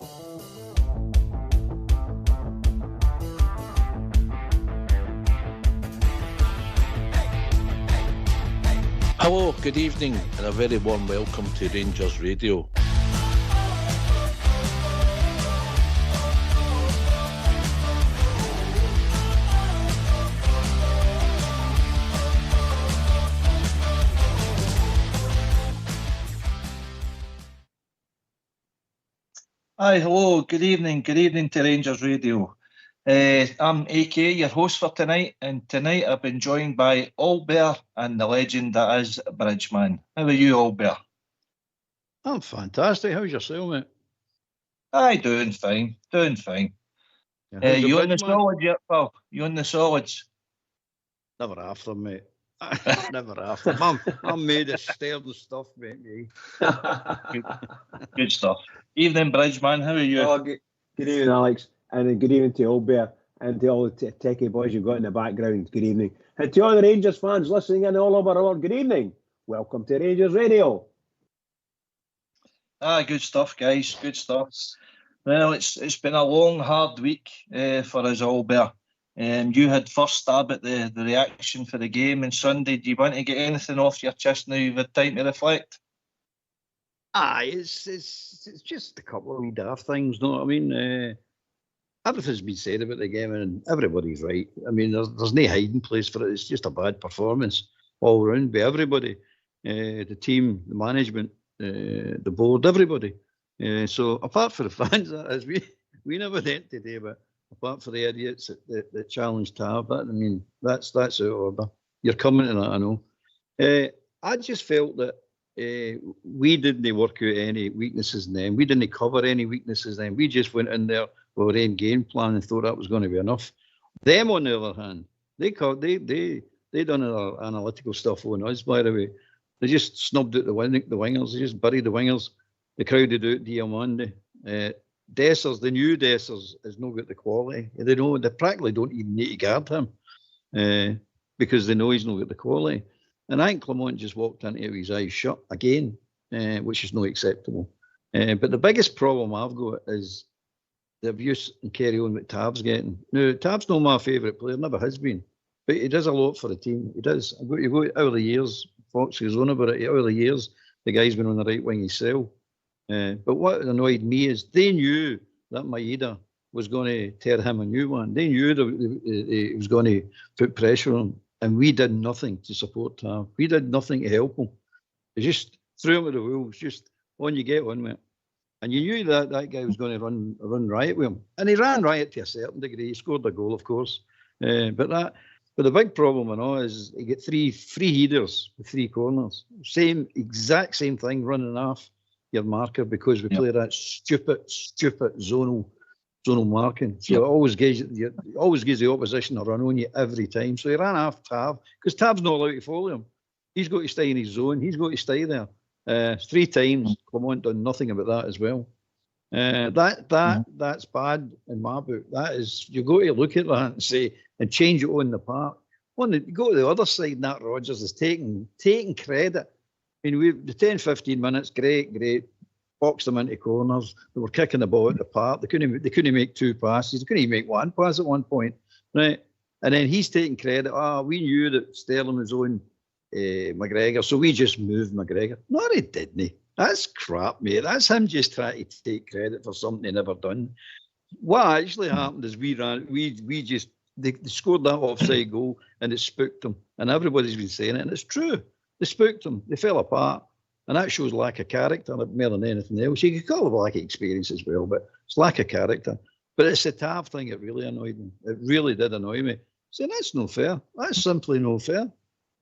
Hello, good evening, and a very warm welcome to Rangers Radio. Hi, hello, good evening to Rangers Radio. I'm AK, your host for tonight, and tonight I've been joined by Albert and the legend that is Bridgeman. How are you, Albert? I'm fantastic. How's yourself, mate? Aye, doing fine. Yeah, You on the solids yet, pal? You on the solids? Never after, mate. Never after. I'm made of sterling stuff, mate. Good stuff. Evening, Bridgeman. How are you? Oh, good evening, Alex. And good evening to Albert and to all the techie boys you've got in the background. Good evening. And to all the Rangers fans listening in all over the world, good evening. Welcome to Rangers Radio. Good stuff, guys. Good stuff. Well, it's been a long, hard week for us, Albert. You had first stab at the reaction for the game on Sunday. Do you want to get anything off your chest now you've had time to reflect? Aye, it's just a couple of wee daft things, know what I mean? Everything's been said about the game, and everybody's right. I mean, there's no hiding place for it. It's just a bad performance all round by everybody, the team, the management, the board, everybody. So apart from the fans, as we never did today, but apart from the idiots that challenged Tav, that's out of order. You're coming to that, I know. I just felt that we didn't work out any weaknesses in them. We didn't cover any weaknesses then. We just went in there with our own game plan and thought that was going to be enough. Them, on the other hand, they done our analytical stuff on us, by the way. They just snubbed out the wingers. They just buried the wingers. They crowded out Diamande. Dessers, the new Dessers, has not got the quality. They practically don't even need to guard him because they know he's not got the quality. And I think Clement just walked into it with his eyes shut again, which is not acceptable. But the biggest problem I've got is the abuse and carry on what Tav's getting. Now, Tav's not my favourite player, never has been, but he does a lot for the team. He does. You go over the years, Fox goes on about it, over the years, the guy's been on the right wing himself. But what annoyed me is they knew that Maeda was going to tear him a new one. They knew that he was going to put pressure on him, and we did nothing to support Tav. We did nothing to help him. They just threw him at the wolves, just on you get on with it. And you knew that guy was going to run riot with him. And he ran riot to a certain degree. He scored a goal, of course. But the big problem and all is you get three headers with three corners. Exact same thing running off your marker because we play that stupid zonal marking. So it always gives the opposition a run on you every time. So he ran off Tav because Tav's not allowed to follow him. He's got to stay in his zone. He's got to stay there. 3 times, Clement done nothing about that as well. That's bad in my book. That is, you've got to look at that and say and change it on the park. You go to the other side, Nat Rodgers is taking credit. I mean, the 10-15 minutes, great. Boxed them into corners. They were kicking the ball at the park. They couldn't make 2 passes. They couldn't even make 1 pass at one point, right? And then he's taking credit. We knew that Sterling was on McGregor, so we just moved McGregor. No, he didn't. That's crap, mate. That's him just trying to take credit for something he never done. What actually happened is they scored that offside goal and it spooked them. And everybody's been saying it, and it's true. They spooked them. They fell apart. And that shows lack of character more than anything else. You could call it lack of experience as well, but it's lack of character. But it's the Tav thing that really annoyed me. It really did annoy me. So that's no fair. That's simply no fair.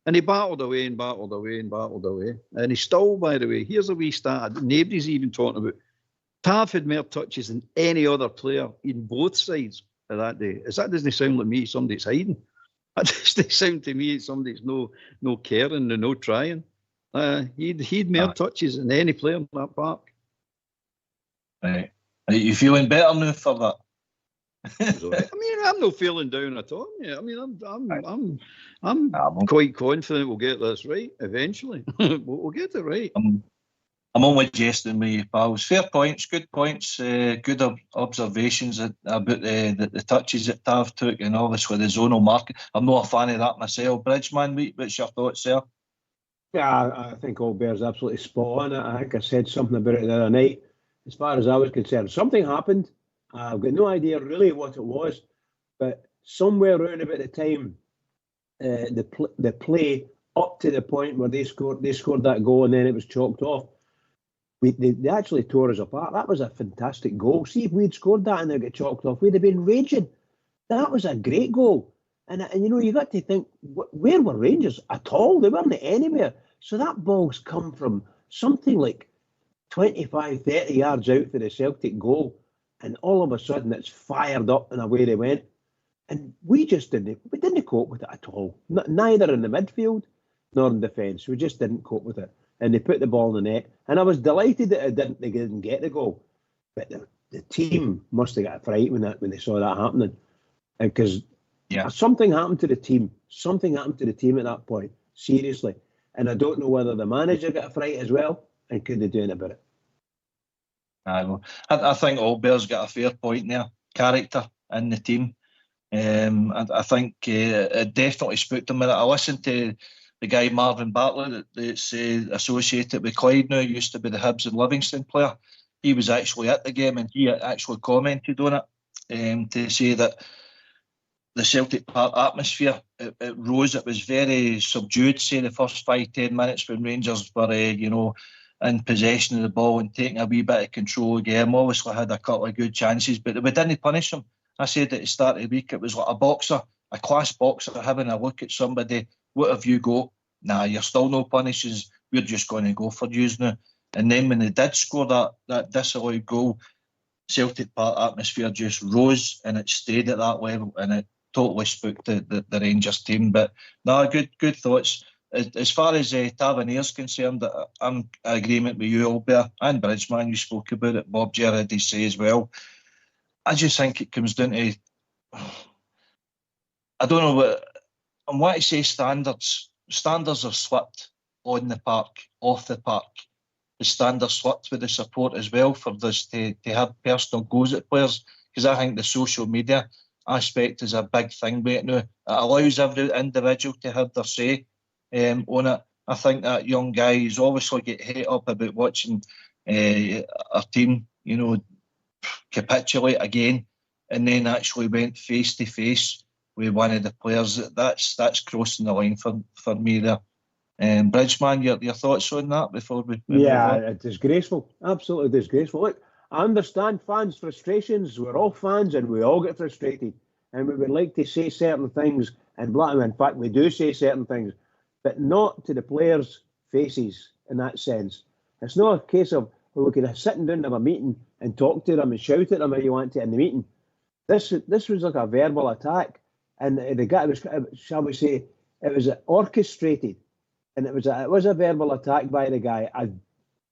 And he battled away. And he stole, by the way. Here's a wee stat nobody's even talking about. Tav had more touches than any other player in both sides of that day. That doesn't sound like me, somebody's hiding. That doesn't sound to me somebody's no caring and no trying. He'd more touches than any player in that park. Right. Are you feeling better now for that? I mean, I'm not feeling down at all. Yeah, I mean, I'm quite confident we'll get this right eventually. We'll get it right. I'm only jesting with you, pals. Fair points, good points, good observations about the touches that Tav took, and obviously the zonal market. I'm not a fan of that myself. Bridgeman, what's your thoughts there? Yeah, I think Albert's absolutely spot on. I think I said something about it the other night. As far as I was concerned, something happened. I've got no idea really what it was, but somewhere around about the time the play up to the point where they scored that goal, and then it was chalked off. They actually tore us apart. That was a fantastic goal. See, if we'd scored that and they got chalked off, we'd have been raging. That was a great goal. And you know, you got to think, where were Rangers at all? They weren't anywhere. So that ball's come from something like 25, 30 yards out for the Celtic goal, and all of a sudden it's fired up and away they went. And we didn't cope with it at all. Neither in the midfield nor in defence. We just didn't cope with it. And they put the ball in the net. And I was delighted that they didn't get the goal. But the team must have got a fright when they saw that happening. Because something happened to the team. Something happened to the team at that point. Seriously. And I don't know whether the manager got a fright as well, and could they do anything about it? I think Albert's got a fair point there. Character in the team. I think it definitely spooked him. I listened to the guy Marvin Bartlett that's associated with Clyde now, used to be the Hibs and Livingston player. He was actually at the game, and he actually commented on it to say that the Celtic Park atmosphere, it rose. It was very subdued, say, the first 5-10 minutes when Rangers were, in possession of the ball and taking a wee bit of control of the game. Obviously had a couple of good chances, but we didn't punish them. I said at the start of the week, it was like a boxer, a class boxer, having a look at somebody. What have you got? Nah, you're still no punishes. We're just going to go for yous now. And then when they did score that disallowed goal, Celtic Park atmosphere just rose, and it stayed at that level, and it totally spooked the Rangers team. But no, good thoughts. As far as Tavernier's concerned, I'm in agreement with you, Albert, and Bridgeman. You spoke about it. Bob Gerrard did say as well. I just think it comes down to, I don't know what, I want to say standards. Standards are slipped on the park, off the park. The standards slipped with the support as well for this to have personal goes at players, because I think the social media aspect is a big thing right now. It allows every individual to have their say on it. I think that young guy is obviously get hit up about watching our team, capitulate again, and then actually went face to face with one of the players. That's crossing the line for me there. Bridgeman, your thoughts on that before we move on? It's disgraceful, absolutely disgraceful. Look, I understand fans' frustrations. We're all fans and we all get frustrated, and we would like to say certain things, and in fact we do say certain things, but not to the players' faces in that sense. It's not a case of we could have sitting down to a meeting and talk to them and shout at them how you want to in the meeting. This was like a verbal attack, and the guy was, shall we say, it was orchestrated, and it was a verbal attack by the guy.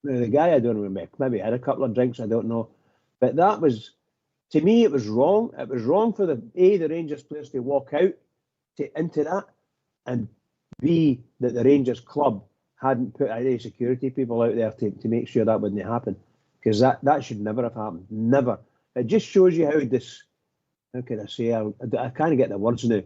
The guy, I don't remember, maybe had a couple of drinks, I don't know, but that was, to me, it was wrong. It was wrong for the Rangers players to walk out into that, and B, that the Rangers club hadn't put any security people out there to make sure that wouldn't happen, because that should never have happened. Never. It just shows you how this, how can I say, I can't get the words now.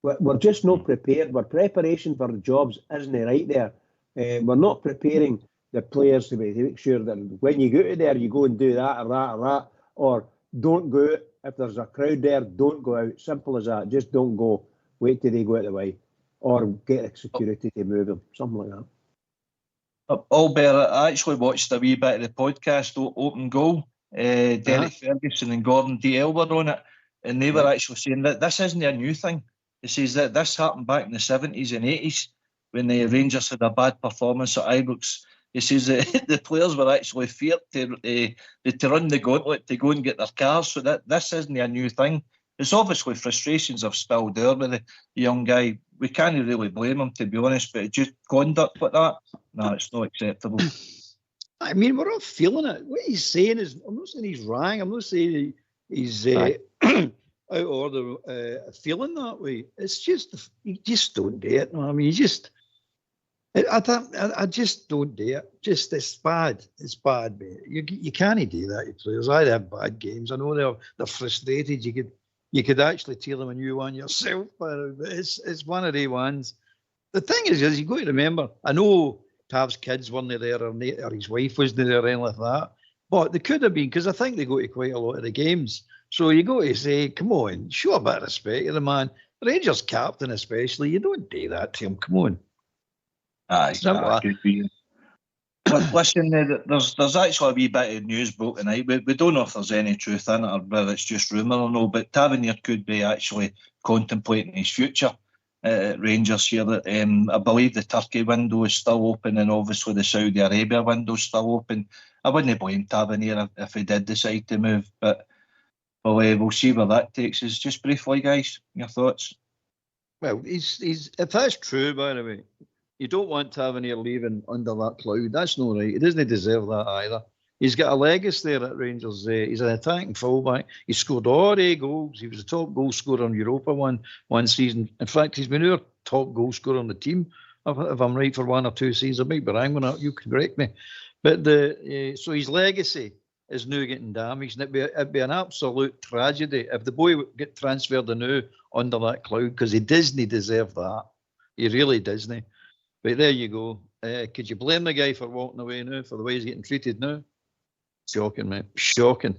We're just not prepared. Our preparation for the jobs isn't right there. We're not preparing the players to make sure that when you go out there, you go and do that or that or that, or don't go out. If there's a crowd there, don't go out. Simple as that. Just don't go. Wait till they go out the way, or get security to move them. Something like that. Albert, I actually watched a wee bit of the podcast, Open Goal. Derek Ferguson and Gordon DL were on it, and they were actually saying that this isn't a new thing. It says that this happened back in the 70s and 80s when the Rangers had a bad performance at Ibrox. He says that the players were actually feared to run the gauntlet to go and get their cars, so that this isn't a new thing. It's obviously frustrations have spilled there with the young guy. We can't really blame him, to be honest, but just conduct like that, no, it's not acceptable. I mean, we're all feeling it. What he's saying is, I'm not saying he's wrong. I'm not saying he's out of order feeling that way. It's just, you just don't do it. I mean, I just don't do it. Just it's bad. It's bad, mate. You can't do that to players. I have bad games. I know they're frustrated. You could actually tell them a new one yourself, but it's one of the ones. The thing is you got to remember. I know Tav's kids weren't there, or his wife wasn't there, or anything like that. But they could have been, because I think they go to quite a lot of the games. So you got to say, come on, show a bit of respect to the man. The Rangers captain especially, you don't do that to him. Come on. Aye, could be. Listen, there's actually a wee bit of news broke tonight. We don't know if there's any truth in it or whether it's just rumour or no, but Tavernier could be actually contemplating his future at Rangers here. I believe the Turkey window is still open, and obviously the Saudi Arabia window is still open. I wouldn't blame Tavernier if he did decide to move, but we'll see where that takes us. Just briefly, guys, your thoughts? Well, he's if that's true, by the way, you don't want Tavernier leaving under that cloud. That's not right. He doesn't deserve that either. He's got a legacy there at Rangers. He's an attacking fullback. He scored all 8 goals. He was the top goal scorer in Europa one season. In fact, he's been our top goal scorer on the team, if I'm right, for 1 or 2 seasons. I might be wrong on that. You can correct me. But so his legacy is now getting damaged. And it'd be an absolute tragedy if the boy would get transferred now under that cloud, because he doesn't deserve that. He really doesn't. But there you go. Could you blame the guy for walking away now, for the way he's getting treated now? Shocking, mate. Shocking.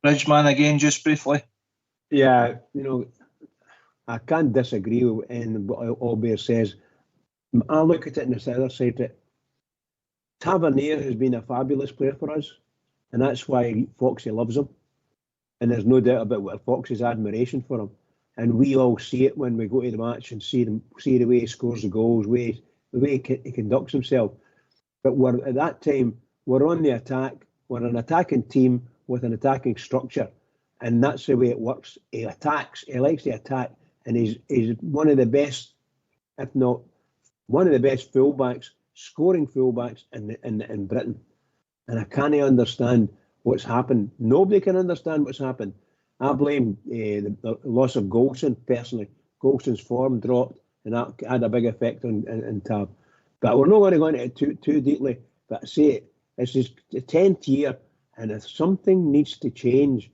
Bridgeman, again, just briefly. Yeah, I can't disagree with what Albert says. I look at it on the other side of it. Tavernier has been a fabulous player for us, and that's why Foxy loves him. And there's no doubt about Foxy's admiration for him. And we all see it when we go to the match and see the way he scores the goals, the way he conducts himself. But at that time, we're on the attack. We're an attacking team with an attacking structure, and that's the way it works. He attacks. He likes to attack, and he's one of the best, if not one of the best fullbacks, scoring fullbacks in Britain. And I can't understand what's happened. Nobody can understand what's happened. I blame the loss of Golson personally. Golson's form dropped, and that had a big effect on Tab. But we're not going to go into it too deeply. But I say it's his 10th year, and if something needs to change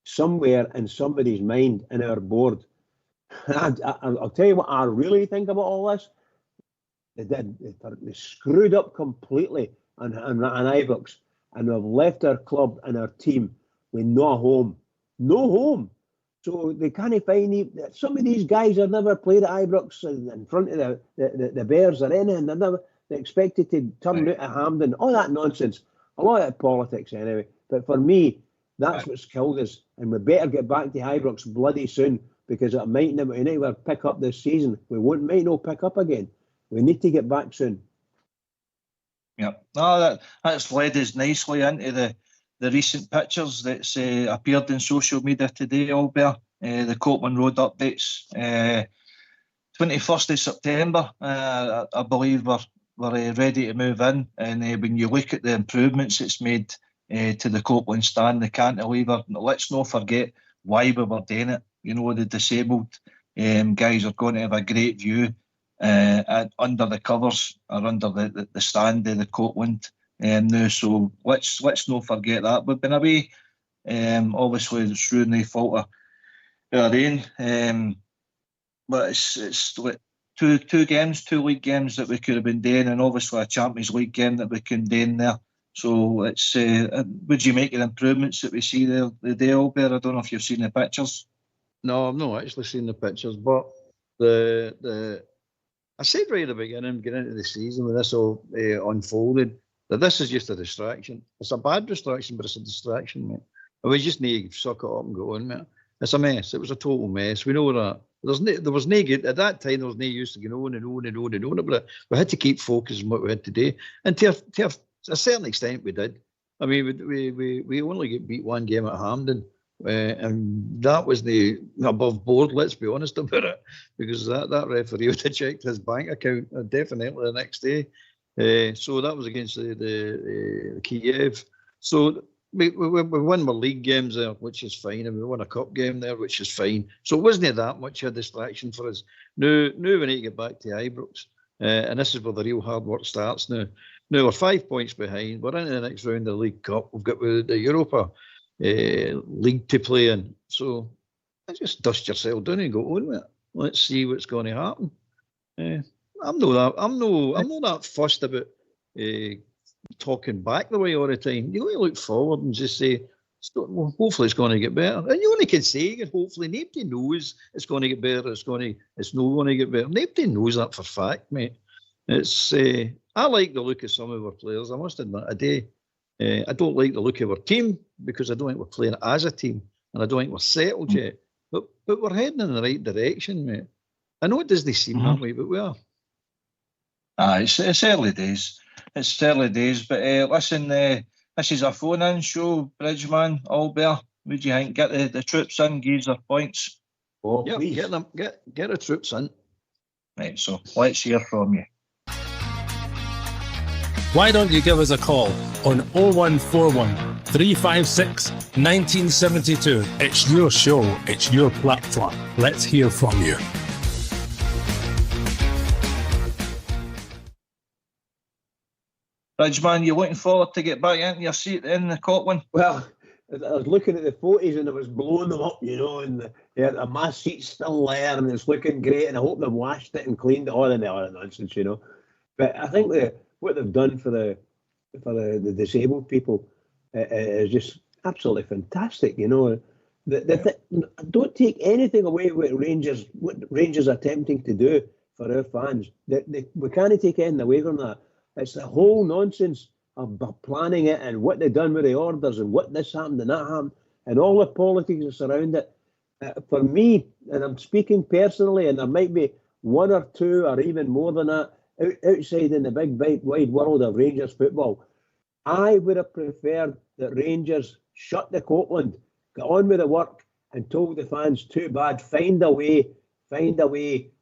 somewhere in somebody's mind in our board, I'll tell you what I really think about all this. They screwed up completely on Ibrox, and we've left our club and our team with no home. No home. So they can't find some of these guys have never played at Ibrox in front of the Bears or anything. They're expected to turn out at Hampden. All that nonsense. A lot of politics anyway. But for me, that's what's killed us. And we better get back to Ibrox bloody soon, because it might never pick up this season. We might not pick up again. We need to get back soon. Yeah. No, that's led us nicely into the recent pictures that's appeared in social media today, Albert. The Copeland Road updates. 21st of September, I believe we're ready to move in. And when you look at the improvements it's made to the Copeland stand, the cantilever, let's not forget why we were doing it. The disabled guys are going to have a great view under the covers or under the stand of the Copeland. Now, so let's not forget that. We've been away, obviously through no fault of our own, but it's like two league games that we could have been doing, and obviously a Champions League game that we can do in there. So it's would you make the improvements that we see there the day, Albert? I don't know if you've seen the pictures. No, I've not actually seen the pictures, but I said right at the beginning, getting into the season when this all unfolded, that this is just a distraction. It's a bad distraction, but it's a distraction, mate. And we just need to suck it up and go on, mate. It's a mess. It was a total mess. We know that. There was no good at that time. There was no use to going on and on and on and on. But we had to keep focused on what we had to do, and to a certain extent, we did. I mean, we only get beat one game at Hampden, and that was the above board. Let's be honest about it, because that referee would have checked his bank account definitely the next day. So that was against the Kiev. So we won our league games there, which is fine, and we won a cup game there, which is fine. So it wasn't that much a distraction for us. Now we need to get back to Ibrox, And this is where the real hard work starts now. Now we're 5 points behind. We're into the next round of the League Cup. We've got the Europa League to play in. So just dust yourself down and go on with it. Let's see what's going to happen. I'm not that fussed about talking back the way all the time. You got to look forward and just say, well, hopefully it's going to get better. And you only can say it, hopefully. Nobody knows it's going to get better. It's not going to get better. Nobody knows that for fact, mate. It's I like the look of some of our players. I must admit, I don't like the look of our team because I don't think we're playing as a team, and I don't think we're settled yet. But we're heading in the right direction, mate. I know it doesn't seem that way, but we are. It's early days. It's early days. But listen, this is a phone-in show, Bridgeman, Albert. What do you think? Get the troops in, give their points. Oh, yep, please. Get the troops in. Right, so let's hear from you. Why don't you give us a call on 0141 356 1972? It's your show, it's your platform. Let's hear from you. Bridgeman, you looking forward to get back into your seat in the Copland? Well, I was looking at the photos and I was blowing them up, and my seat's still there and it's looking great, and I hope they've washed it and cleaned it. All the other nonsense, But I think what they've done for the disabled people is just absolutely fantastic. Don't take anything away what Rangers are attempting to do for our fans. We can't take anything away from that. It's the whole nonsense of planning it and what they've done with the orders and what this happened and that happened and all the politics that surround it. For me, and I'm speaking personally, and there might be one or two or even more than that outside in the big wide world of Rangers football, I would have preferred that Rangers shut the Copland, got on with the work, and told the fans, too bad, find a way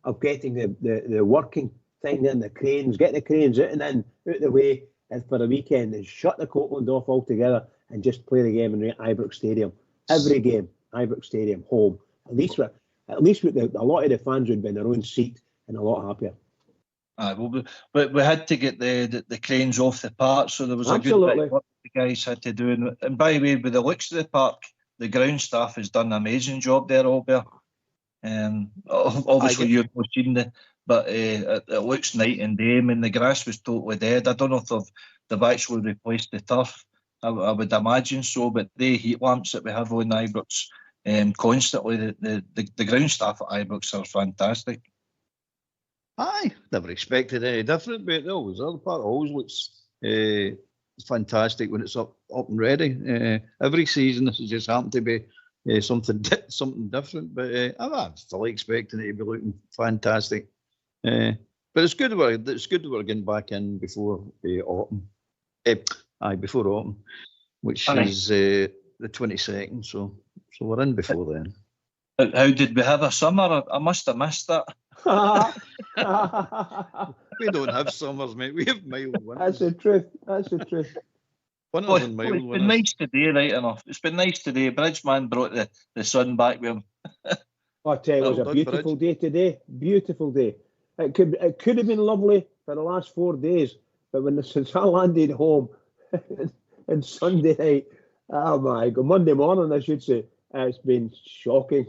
of getting the working thing in, the cranes, get the cranes out and in, out the way and for the weekend, and shut the Copland off altogether and just play the game in Ibrox Stadium. Every game, Ibrox Stadium, home. At least a lot of the fans would be in their own seat and a lot happier. But we had to get the cranes off the park, so there was Absolutely. a good bit of work the guys had to do. And by the way, with the looks of the park, the ground staff has done an amazing job there, Albert. Obviously, you've not seen but it looks night and day. I mean, the grass was totally dead. I don't know if they've actually replaced the turf. I would imagine so, but the heat lamps that we have on Ibrox constantly, the ground staff at Ibrox are fantastic. Aye, never expected any different, but the other part always looks fantastic when it's up and ready. Every season, this has just happened to be something different, but I'm still expecting it to be looking fantastic. But it's good we're getting back in before autumn. Before autumn, which is the 22nd. So we're in before then. How did we have a summer? I must have missed that. We don't have summers, mate. We have mild winters. That's the truth. It's been nice today, right enough. It's been nice today. Bridgeman brought the sun back with him. I tell you, it was a beautiful day today. Beautiful day. It could have been lovely for the last 4 days, but since I landed home on Sunday night, oh my God, Monday morning I should say, it's been shocking.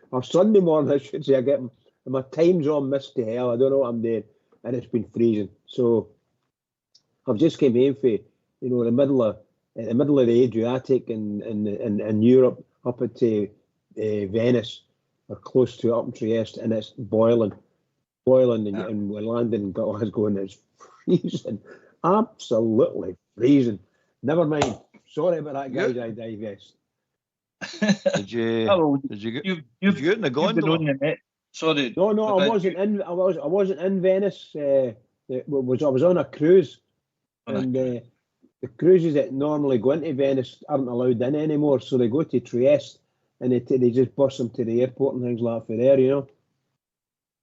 Or Sunday morning I should say, my time's all missed to hell. I don't know what I'm doing, and it's been freezing. So I've just came in for the middle of the Adriatic and Europe up into Venice or close to up in Trieste, and it's boiling, and we're landing in Glasgow and it's freezing, absolutely freezing. Never mind. Sorry about that, guys. I digress. Did you get in the gondola? Sorry. No, I wasn't in. I wasn't in Venice. I was on a cruise, and the cruises that normally go into Venice aren't allowed in anymore. So they go to Trieste, and they just bus them to the airport and things like that for there,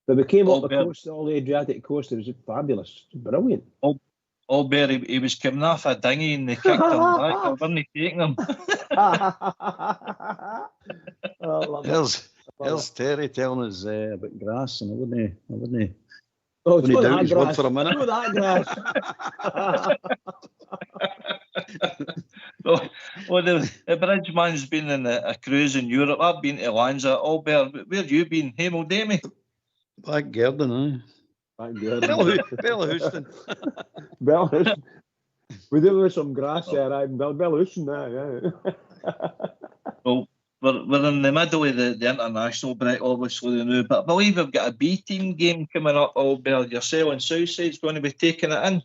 But we came up the coast, all the Adriatic coast. It was fabulous, brilliant. Albert, he was coming off a dinghy and they kicked him back. I wasn't taking him. There's Terry telling us about grass, and I wouldn't Oh, When he throw doubt that his word grass. for a minute. Throw that grass. Well, the Bridgeman's been in a cruise in Europe. I've been to Lanzarote, Albert. Where you been? Hemel Demi? Back Gerdon, aye. Back there. Bellahouston. Bellahouston. We do with some grass there, I'm Bellahouston now, yeah. Well, we're in the middle of the international break, obviously, now, but I believe we've got a B team game coming up, Albert. Yourself and Southside's going to be taking it in.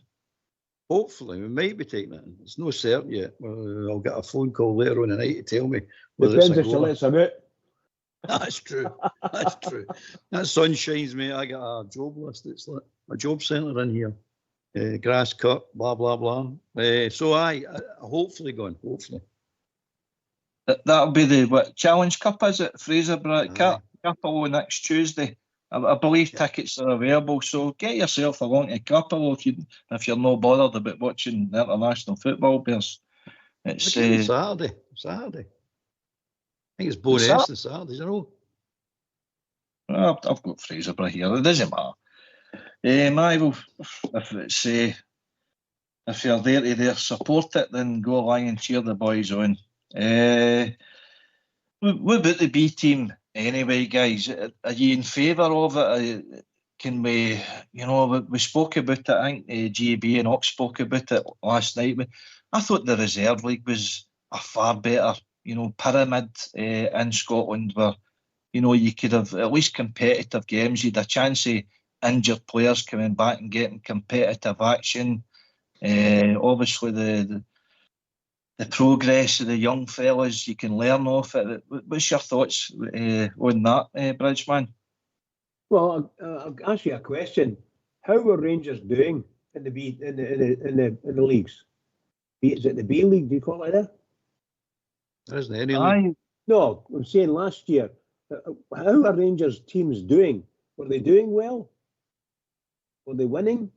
Hopefully, we might be taking it in. It's no certain yet. I'll get a phone call later on tonight to tell me whether Depends it's if a she goer. lets him out. That's true. That's true. That sun shines, mate. I got a job list. It's like a job centre in here. Grass cut, blah, blah, blah. So I hopefully going, hopefully. That'll be the Challenge Cup, is it? Fraserburgh Aye. Capello next Tuesday. I believe tickets are available, so get yourself along to Capello if you're not bothered about watching the international football, Bears. It's Saturday. I think it's Bowness on Saturdays, you know. I've got Fraserburgh here. It doesn't matter. If it's if you're there support it, then go along and cheer the boys on. What about the B team anyway, guys? Are you in favour of it? Can we, we spoke about it, I think GB and Ox spoke about it last night. I thought the Reserve League was a far better, pyramid in Scotland where, you could have at least competitive games. You'd a chance of injured players coming back and getting competitive action. Obviously, the progress of the young fellas, you can learn off it. What's your thoughts on that, Bridgeman? Well, I'll ask you a question. How were Rangers doing in the leagues? Is it the B League? Do you call it that? There isn't any league. No, I'm saying last year. How are Rangers teams doing? Were they doing well? Were they winning?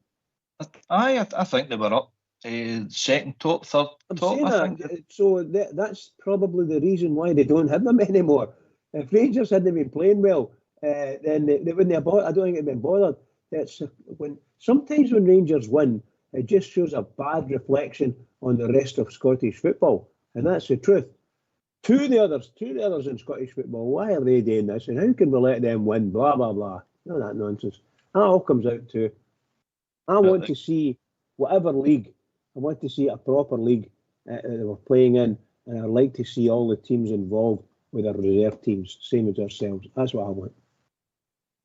I think they were up second, top, third, top. I think. So that's probably the reason why they don't have them anymore. If Rangers hadn't been playing well, then they wouldn't have bothered. I don't think they'd been bothered. Sometimes when Rangers win, it just shows a bad reflection on the rest of Scottish football, and that's the truth. Two the others in Scottish football. Why are they doing this? And how can we let them win? Blah blah blah. No, that nonsense. That all comes out too. I want to see whatever league. I want to see a proper league that we're playing in, and I'd like to see all the teams involved with their reserve teams, same as ourselves. That's what I want.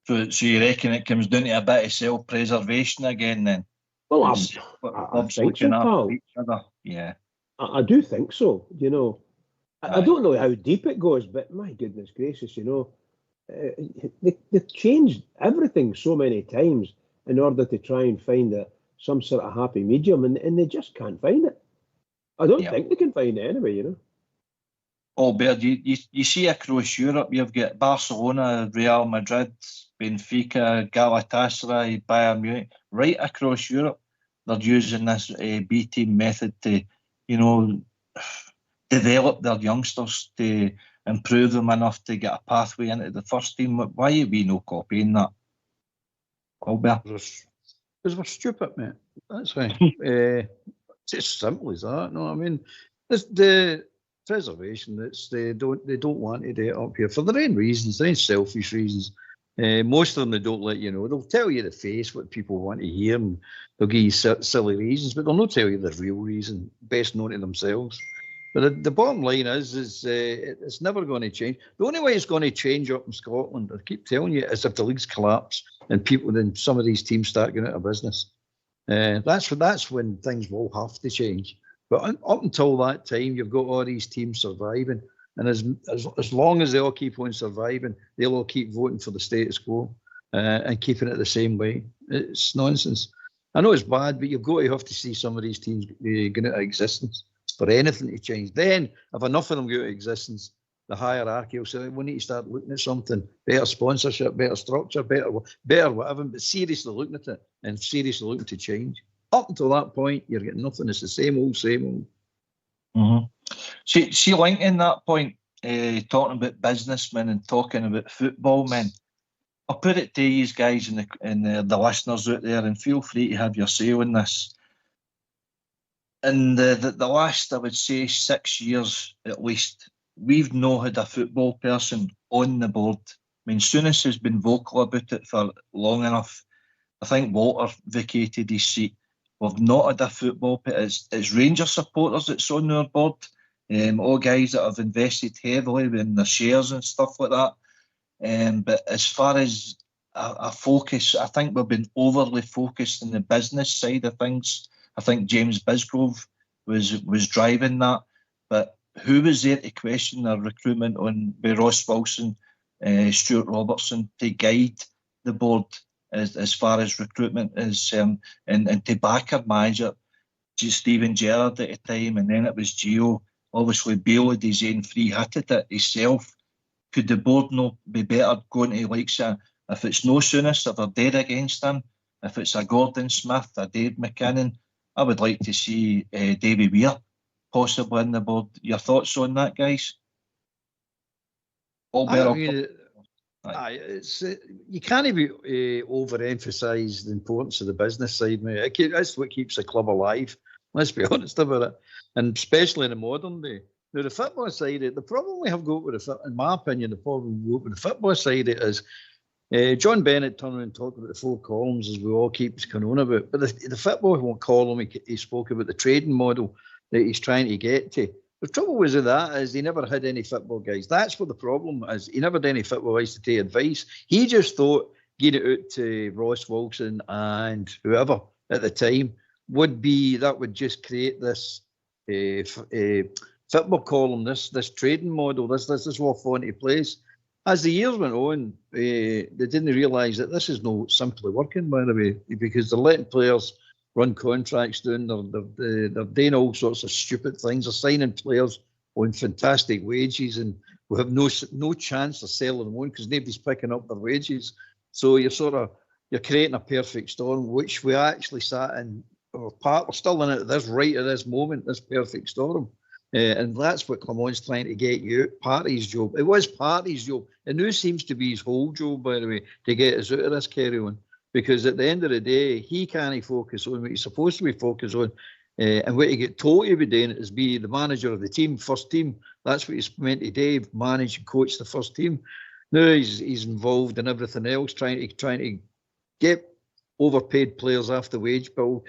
So you reckon it comes down to a bit of self-preservation again then? Well, I think so, pal. Each other. Yeah. I do think so. I don't know how deep it goes, but my goodness gracious, they've changed everything so many times in order to try and find some sort of happy medium, and they just can't find it. I don't think they can find it anyway, Albert, you see across Europe, you've got Barcelona, Real Madrid, Benfica, Galatasaray, Bayern Munich, right across Europe. They're using this B team method to, develop their youngsters to improve them enough to get a pathway into the first team. Why are we no copying that, Albert? Because we're stupid, mate. That's why. It's as simple as that. No, I mean, it's the preservation. They don't want to do it up here for their own reasons, their own selfish reasons. Most of them, they don't let you know. They'll tell you the face what people want to hear, and they'll give you silly reasons, but they'll not tell you the real reason, best known to themselves. But the bottom line is it's never going to change. The only way it's going to change up in Scotland, I keep telling you, is if the leagues collapse and then some of these teams start going out of business. That's when things will have to change. But up until that time, you've got all these teams surviving, and as long as they all keep on surviving, they'll all keep voting for the status quo and keeping it the same way. It's nonsense. I know it's bad, but you've got to have to see some of these teams going out of existence for anything to change. Then, if enough of them go out of existence, the hierarchy will say, we need to start looking at something, better sponsorship, better structure, better whatever, but seriously looking at it and seriously looking to change. Up until that point, you're getting nothing. It's the same old. Mm-hmm. See, linking that point, talking about businessmen and talking about football men, I'll put it to you guys and the listeners out there, and feel free to have your say on this. In the last, I would say, 6 years at least, we've not had a football person on the board. I mean, Souness has been vocal about it for long enough. I think Walter vacated his seat. We've not had a football person. It's Rangers supporters that's on our board. All guys that have invested heavily in their shares and stuff like that. But as far as a focus, I think we've been overly focused on the business side of things. I think James Bisgrove was driving that. But who was there to question our recruitment on by Ross Wilson, Stuart Robertson, to guide the board as far as recruitment is, and to back our manager, Stephen Gerrard at the time, and then it was Gio. Obviously, Bale had his own free-hitted it himself. Could the board not be better going to likes of, if it's no Souness, if they're dead against him, if it's a Gordon Smith, a Dave McKinnon, I would like to see Davy Weir possibly on the board. Your thoughts on that, guys? You can't overemphasise the importance of the business side, mate. That's what keeps the club alive. Let's be honest about it, and especially in the modern day. Now, the football side, the problem we have got with in my opinion, the problem we got with the football side is John Bennett turned around and talked about the 4 columns as we all keep going on about. But the football column, he spoke about the trading model that he's trying to get to. The trouble with that is he never had any football guys. That's what the problem is. He never had any football guys to take advice. He just thought getting it out to Ross Wilson and whoever at the time would just create this football column, this trading model, this will fall into place. As the years went on, they didn't realise that this is not simply working, by the way, because they're letting players run contracts down, they're doing all sorts of stupid things, they're signing players on fantastic wages, and we have no chance of selling them on because nobody's picking up their wages. So you're creating a perfect storm, which we actually sat in, we're still in it right at this moment, this perfect storm. And that's what Clement's trying to get you out. Party's job. It was Party's job. It now seems to be his whole job, by the way, to get us out of this carry on. Because at the end of the day, he can't focus on what he's supposed to be focused on. And what he get told to be doing is be the manager of the team, first team. That's what he's meant to do, manage and coach the first team. Now he's involved in everything else, trying to get overpaid players off the wage bill.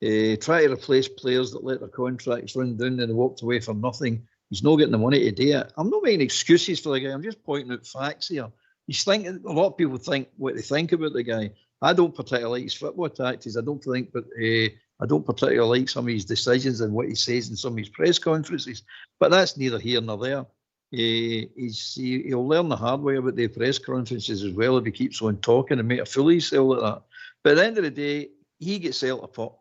Try to replace players that let their contracts run down and walked away for nothing. He's not getting the money to do it. I'm not making excuses for the guy. I'm just pointing out facts here. He's thinking. A lot of people think what they think about the guy. I don't particularly like his football tactics. I don't particularly like some of his decisions and what he says in some of his press conferences. But that's neither here nor there. He'll learn the hard way about the press conferences as well if he keeps on talking and make a fool of himself like that. But at the end of the day, he gets held apart.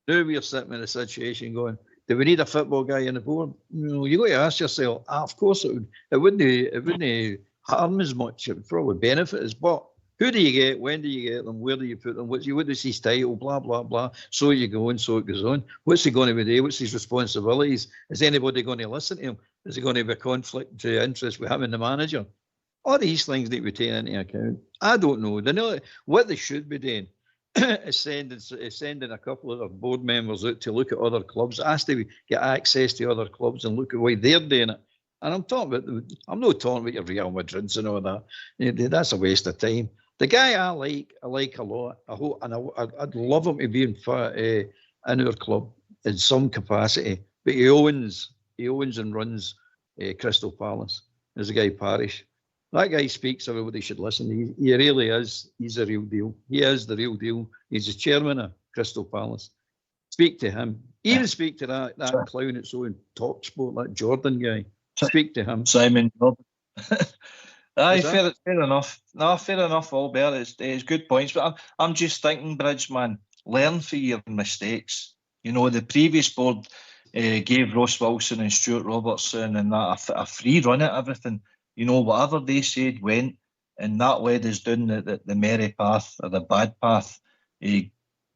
Now we're sitting in a situation going, do we need a football guy on the board? You got to ask yourself, of course it would. It wouldn't harm as much. It would probably benefit us. But who do you get? When do you get them? Where do you put them? What is his title? Blah, blah, blah. So you go on, so it goes on. What's he going to be doing? What's his responsibilities? Is anybody going to listen to him? Is there going to be a conflict of interest with him and the manager? All these things need to be taken into account. I don't know. They know what they should be doing. Is sending a couple of their board members out to look at other clubs, ask to get access to other clubs and look at why they're doing it. And I'm not talking about your Real Madrids and all that. That's a waste of time. The guy I like a lot. I'd love him to be in our club in some capacity. But he owns and runs Crystal Palace. There's a guy Parish. That guy speaks, everybody should listen. He really is. He's a real deal. He is the real deal. He's the chairman of Crystal Palace. Speak to him. Even speak to that clown that's on Top Sport, that Jordan guy. Speak to him. Simon Jordan. Aye, fair enough. No, fair enough, Albert. It's good points. But I'm just thinking, Bridgeman, learn from your mistakes. The previous board gave Ross Wilson and Stuart Robertson and that a free run at everything. Whatever they said went, and that led us down the merry path or the bad path.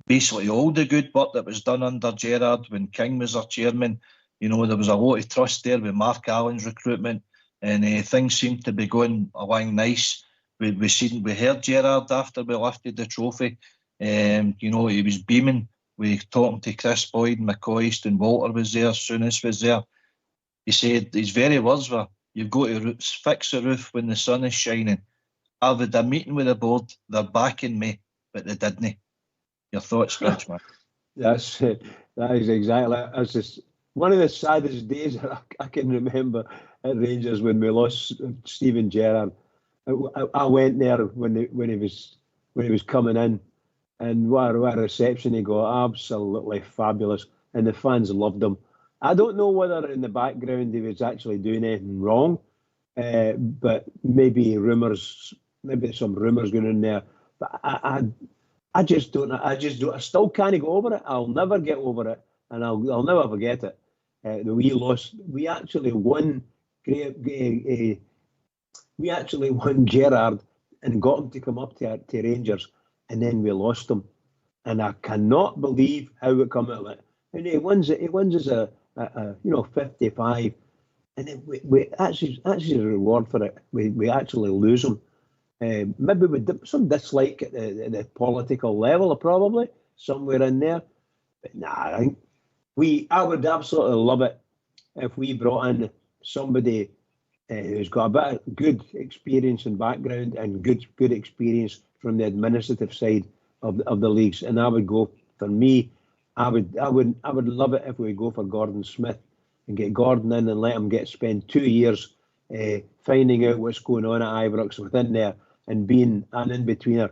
Basically, all the good work that was done under Gerrard when King was our chairman, there was a lot of trust there with Mark Allen's recruitment, and things seemed to be going along nice. we heard Gerrard after we lifted the trophy. You know, he was beaming. We talking to Chris Boyd, McCoist, and Walter was there. Souness was there. He said his very words were, "You've got to fix the roof when the sun is shining." I've had a meeting with the board. They're backing me, but they didn't. Your thoughts, Frenchman? That is exactly. That's just one of the saddest days I can remember at Rangers when we lost Steven Gerrard. I went there when he was coming in, and what a reception he got! Absolutely fabulous, and the fans loved him. I don't know whether in the background he was actually doing anything wrong, but maybe some rumours going in there. But I just don't. I still can't go over it. I'll never get over it, and I'll never forget it. We lost. We actually won. We actually won Gerrard and got him to come up to Rangers, and then we lost him. And I cannot believe how it come out of it. And he wins as a 55, and then we actually a reward for it. We actually lose him. Maybe with some dislike at the political level, probably somewhere in there. But nah, I think I would absolutely love it if we brought in somebody who's got a bit of good experience and background and good experience from the administrative side of the leagues. And I would go, for me, I would love it if we go for Gordon Smith and get Gordon in and let him spend 2 years finding out what's going on at Ibrox within there and being an in-betweener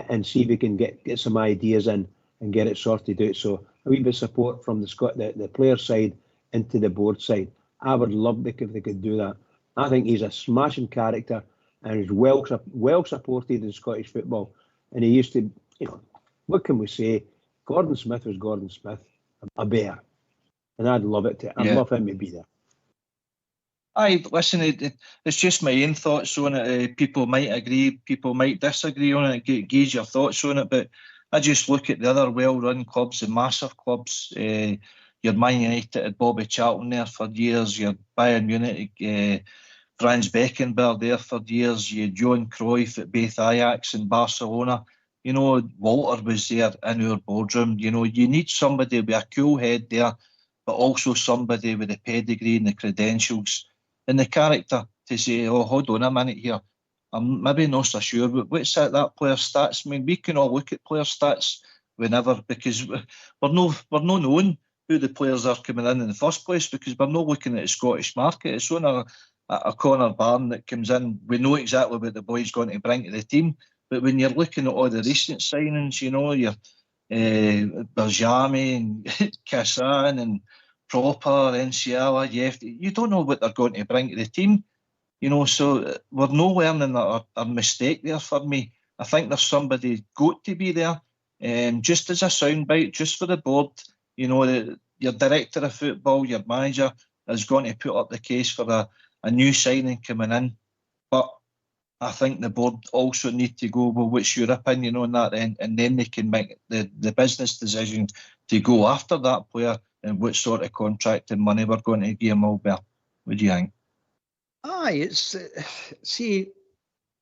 and see if we can get some ideas in and get it sorted out. So a wee bit of support from the player side into the board side. I would love if they could do that. I think he's a smashing character and he's well supported in Scottish football. And he used to, what can we say? Gordon Smith was Gordon Smith, a bear. And I'd love it. I'd love him to be there. Aye, listen, it's just my own thoughts on it. People might agree, people might disagree on it. Gauge your thoughts on it. But I just look at the other well-run clubs, the massive clubs. Your Man United had Bobby Charlton there for years. Your Bayern Munich, Franz Beckenbauer there for years. You had Johan Cruyff at both Ajax and Barcelona. Walter was there in our boardroom. You need somebody with a cool head there, but also somebody with the pedigree and the credentials and the character to say, oh, hold on a minute here. I'm maybe not so sure, but what's that player's stats? I mean, we can all look at player stats whenever, because we're not knowing who the players are coming in the first place, because we're not looking at the Scottish market. It's on a Connor Barron that comes in. We know exactly what the boy's going to bring to the team, but when you're looking at all the recent signings, your Berjami and Kassan and Proper, Enciala, you don't know what they're going to bring to the team. So we're no learning our mistake there for me. I think there's somebody got to be there, just as a soundbite, just for the board. Your director of football, your manager is going to put up the case for a new signing coming in. But I think the board also need to go, well, what's your opinion on that? And then they can make the business decision to go after that player and what sort of contract and money we're going to give him, Albert. What do you think? Aye, see,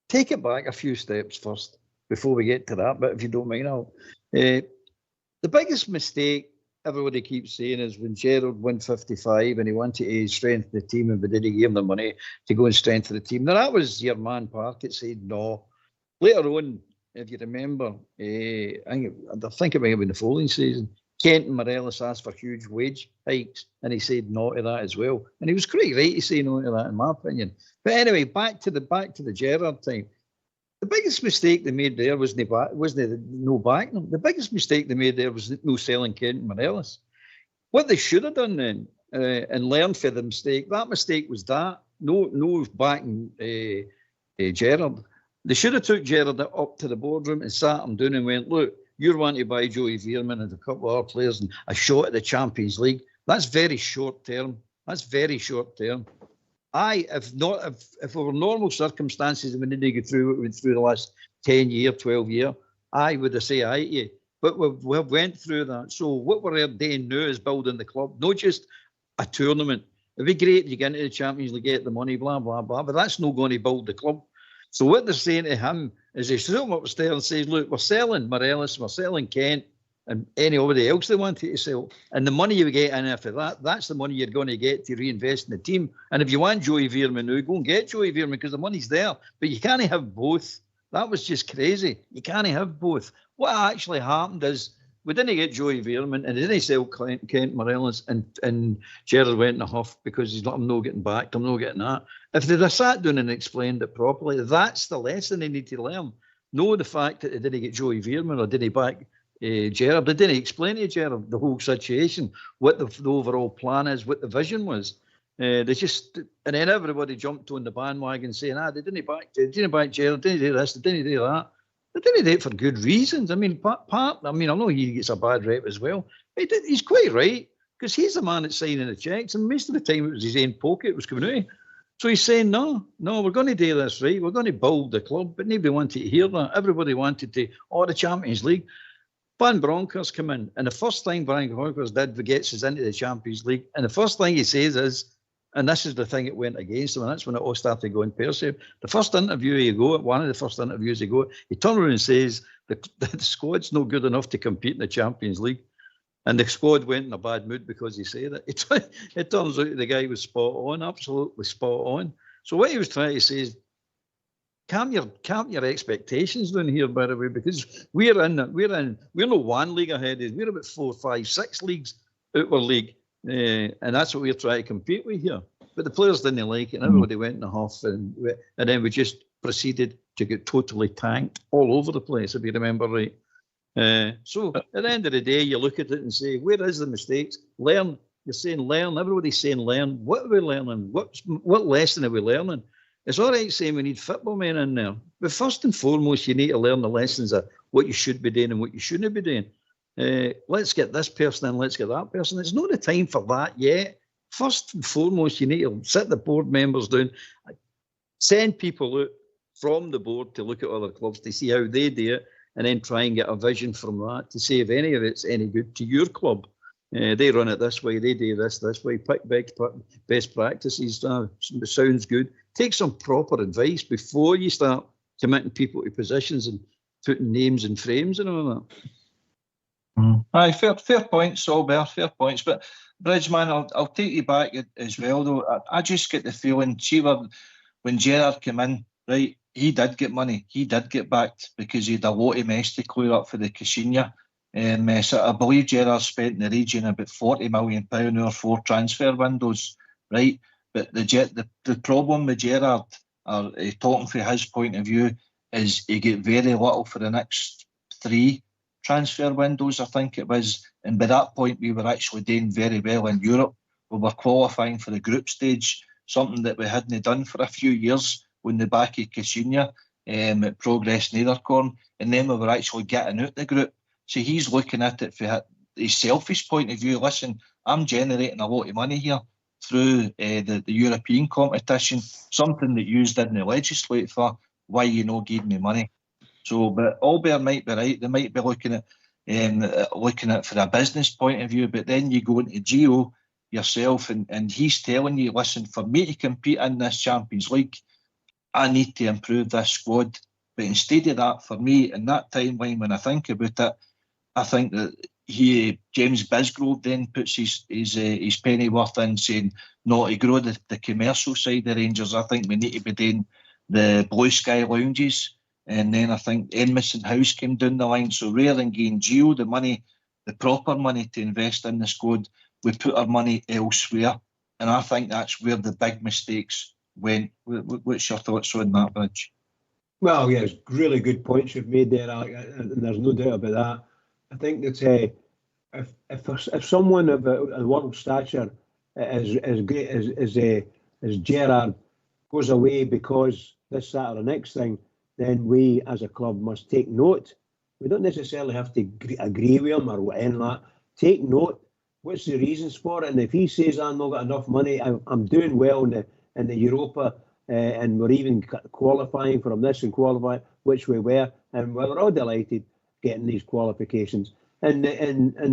take it back a few steps first before we get to that, but if you don't mind, the biggest mistake everybody keeps saying is when Gerrard won 55 and he wanted to strengthen the team and we didn't give him the money to go and strengthen the team. Now, that was your man Parkett said no. Later on, if you remember, I think it might have been the following season, Kent and Morelos asked for huge wage hikes and he said no to that as well. And he was quite right to say no to that, in my opinion. But anyway, back to the Gerrard time. The biggest mistake they made there wasn't no backing them. The biggest mistake they made there was no selling Kent and Morelos. What they should have done then, and learned from the mistake, that mistake was that, no backing Gerrard. They should have took Gerrard up to the boardroom and sat him down and went, look, you're wanting to buy Joey Veerman and a couple of other players and a shot at the Champions League. That's very short term. If we were normal circumstances and we didn't go through what we went through the last 10 year, 12 year, I would have said aye to you. But we went through that. So what we're doing now is building the club, not just a tournament. It'd be great if you get into the Champions League, get the money, blah, blah, blah, but that's not going to build the club. So what they're saying to him is they show him upstairs and says, look, we're selling Morelos, we're selling Kent, and anybody else they wanted to sell. And the money you get in after that, that's the money you're going to get to reinvest in the team. And if you want Joey Veerman now, go and get Joey Veerman because the money's there. But you can't have both. That was just crazy. You can't have both. What actually happened is we didn't get Joey Veerman and they didn't sell Kent Morelos, and Gerrard went in a huff because he's like, I'm not getting back, I'm not getting that. If they'd have sat down and explained it properly, that's the lesson they need to learn. Know the fact that they didn't get Joey Veerman or didn't back Gerrard. They didn't explain to Gerrard the whole situation, what the overall plan is, what the vision was. They just, and then everybody jumped on the bandwagon saying, they didn't back Gerrard, didn't do this, they didn't do that. They didn't do it for good reasons. I mean, I know he gets a bad rep as well. He's quite right, because he's the man that's signing the checks, and most of the time it was his own pocket was coming out. So he's saying, no, we're going to do this right. We're going to build the club, but nobody wanted to hear that. Everybody wanted to, the Champions League. Van Bronckhorst come in, and the first thing Van Bronckhorst did gets us into the Champions League, and the first thing he says is, and this is the thing that went against him, and that's when it all started going pear-shaped. The first interview you go at, one of the first interviews you go at, he turns around and says, the squad's not good enough to compete in the Champions League. And the squad went in a bad mood because he said it. It turns out the guy was spot on, absolutely spot on. So what he was trying to say is, calm your expectations down here, by the way, because we're not one league ahead. We're about 4, 5, 6 leagues out of our league. And that's what we're trying to compete with here. But the players didn't like it, and everybody went in a huff, and then we just proceeded to get totally tanked all over the place, if you remember right. So at the end of the day, you look at it and say, where is the mistakes? Learn. You're saying learn. Everybody's saying learn. What are we learning? What lesson are we learning? It's all right saying we need football men in there, but first and foremost, you need to learn the lessons of what you should be doing and what you shouldn't be doing. Let's get this person in, let's get that person. It's not the time for that yet. First and foremost, you need to sit the board members down, send people out from the board to look at other clubs to see how they do it, and then try and get a vision from that to see if any of it's any good to your club. They run it this way, they do this way, pick best practices, sounds good. Take some proper advice before you start committing people to positions and putting names and frames and all that. Aye, fair points, Albert, fair points. But Bridgeman, I'll take you back as well, though. I just get the feeling, when Gerrard came in, right, he did get money. He did get backed because he had a lot of mess to clear up for the Caixinha. So I believe Gerrard spent in the region about £40 million over 4 transfer windows, right? But the problem with Gerrard, talking from his point of view, is he get very little for the next 3 transfer windows, I think it was. And by that point, we were actually doing very well in Europe. We were qualifying for the group stage, something that we hadn't done for a few years when the back of Caixinha at Progress Nethercorn. And then we were actually getting out the group. So he's looking at it from his selfish point of view. Listen, I'm generating a lot of money here through the European competition, something that you didn't legislate for. Why you not give me money? So, but Albert might be right. They might be looking at for a business point of view. But then you go into Gio yourself, and he's telling you, listen, for me to compete in this Champions League, I need to improve this squad. But instead of that, for me, in that timeline, when I think about it, I think that James Bisgrove then puts his penny worth in, saying, no, to grow the commercial side of Rangers, I think we need to be doing the Blue Sky lounges. And then I think Enmison House came down the line. So rather than giving Gio the money, the proper money to invest in the squad, we put our money elsewhere. And I think that's where the big mistakes went. What's your thoughts on that, Bridge? Well, yeah, it's really good points you've made there, Alec, and there's no doubt about that. I think that if someone of a world stature as great as Gerrard goes away because this, that, or the next thing, then we as a club must take note. We don't necessarily have to agree with him or anything like that. Take note. What's the reasons for it? And if he says, I've not got enough money, I'm doing well in the Europa, and we're even qualifying from this and qualifying, which we were, and we were all delighted getting these qualifications. And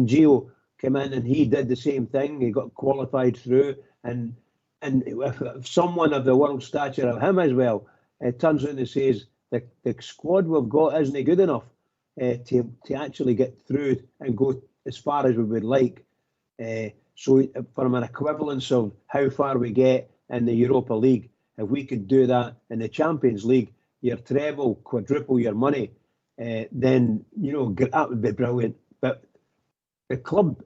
Gio came in and he did the same thing. He got qualified through, and if someone of the world stature of him as well it turns out and says the squad we've got isn't good enough to actually get through and go as far as we would like. So from an equivalence of how far we get in the Europa League, if we could do that in the Champions League, your treble, quadruple your money, then, that would be brilliant. But the club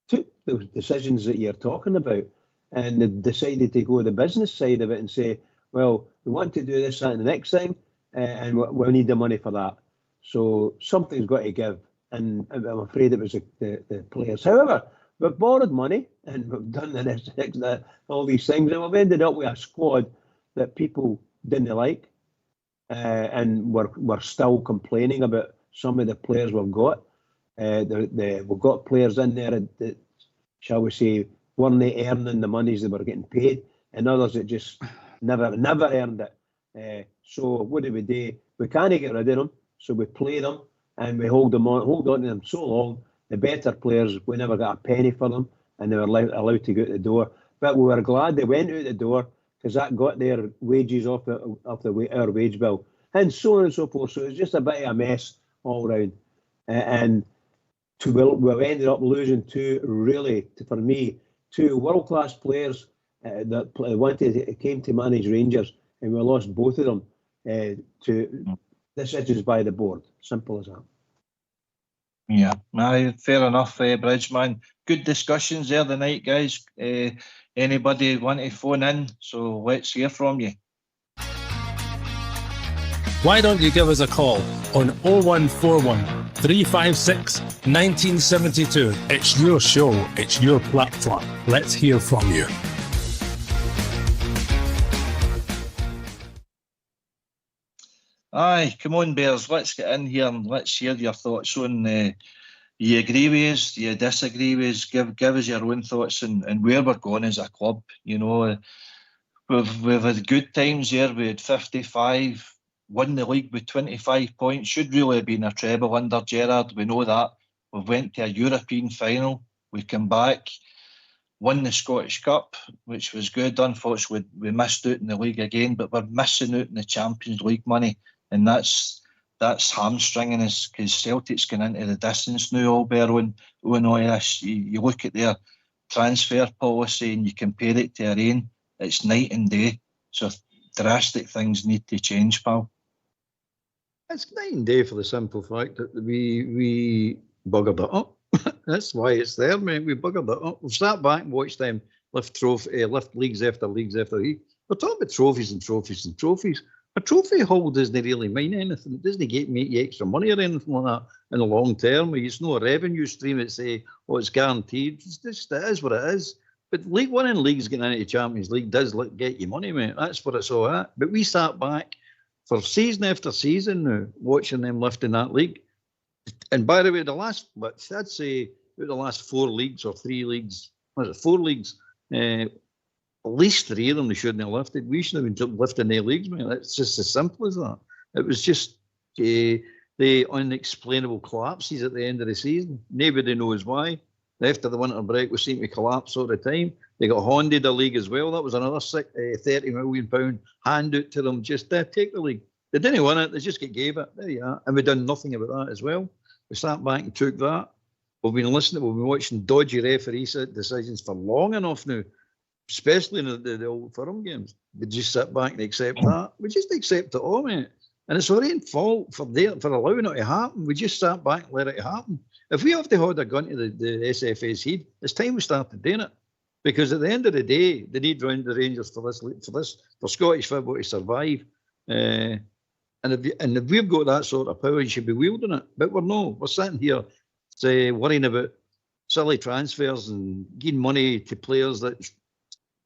took those decisions that you're talking about, and they decided to go the business side of it and say, well, we want to do this, that, and the next thing, and we need the money for that. So something's got to give, and I'm afraid it was the players. However, we've borrowed money, and we've done all these things, and we've ended up with a squad that people didn't like, and we're still complaining about some of the players we've got. We've got players in there that, shall we say, weren't earning the monies they were getting paid, and others that just never earned it. So what do? We can't get rid of them, so we play them and we hold on to them so long. The better players, we never got a penny for them, and they were allowed to go out the door. But we were glad they went out the door, because that got their wages off our wage bill, and so on and so forth. So it's just a bit of a mess all round, and we ended up losing two world-class players that came to manage Rangers, and we lost both of them to decisions by the board. Simple as that. Yeah, fair enough, Bridgeman. Good discussions there tonight, guys. Anybody want to phone in? So let's hear from you. Why don't you give us a call on 0141 356 1972? It's your show, it's your platform. Let's hear from you. Aye, come on, Bears. Let's get in here and let's hear your thoughts on. You agree with us? Do you disagree with us? Give us your own thoughts and where we're going as a club. We've had good times there. We had 55, won the league with 25 points. Should really have been a treble under Gerrard. We know that. We went to a European final. We come back, won the Scottish Cup, which was good. Unfortunately, we missed out in the league again, but we're missing out in the Champions League money, and that's hamstringing us, because Celtic's going into the distance now, Albert, on all this. You look at their transfer policy and you compare it to our own, it's night and day. So drastic things need to change, pal. It's night and day for the simple fact that we buggered it up. That's why it's there, mate. We buggered it up. We've sat back and watched them lift leagues after leagues after league. We're talking about trophies and trophies and trophies. A trophy haul doesn't really mean anything. It doesn't make you extra money or anything like that in the long term. It's no revenue stream that say, it's guaranteed. It is what it is. But League One and leagues getting into the Champions League does get you money, mate. That's what it's all at. But we sat back for season after season now, watching them lifting that league. And by the way, I'd say the last 4 leagues or 3 leagues, 4 leagues, at least 3 of them they shouldn't have lifted. We should have been lifting their leagues, man. It's just as simple as that. It was just the unexplainable collapses at the end of the season. Nobody knows why. After the winter break, we seem to collapse all the time. They got handed the league as well. That was another £30 million handout to them. Just take the league. They didn't win it. They just gave it. There you are. And we've done nothing about that as well. We sat back and took that. We've been watching dodgy referee decisions for long enough now, especially in the old firm games. We just sit back and accept that. We just accept it all, mate. And it's our own fault for allowing it to happen. We just sat back and let it happen. If we have to hold a gun to the SFA's head, it's time we started doing it. Because at the end of the day, they need round the Rangers for Scottish football to survive. And if we've got that sort of power, you should be wielding it. But we're sitting here worrying about silly transfers and giving money to players that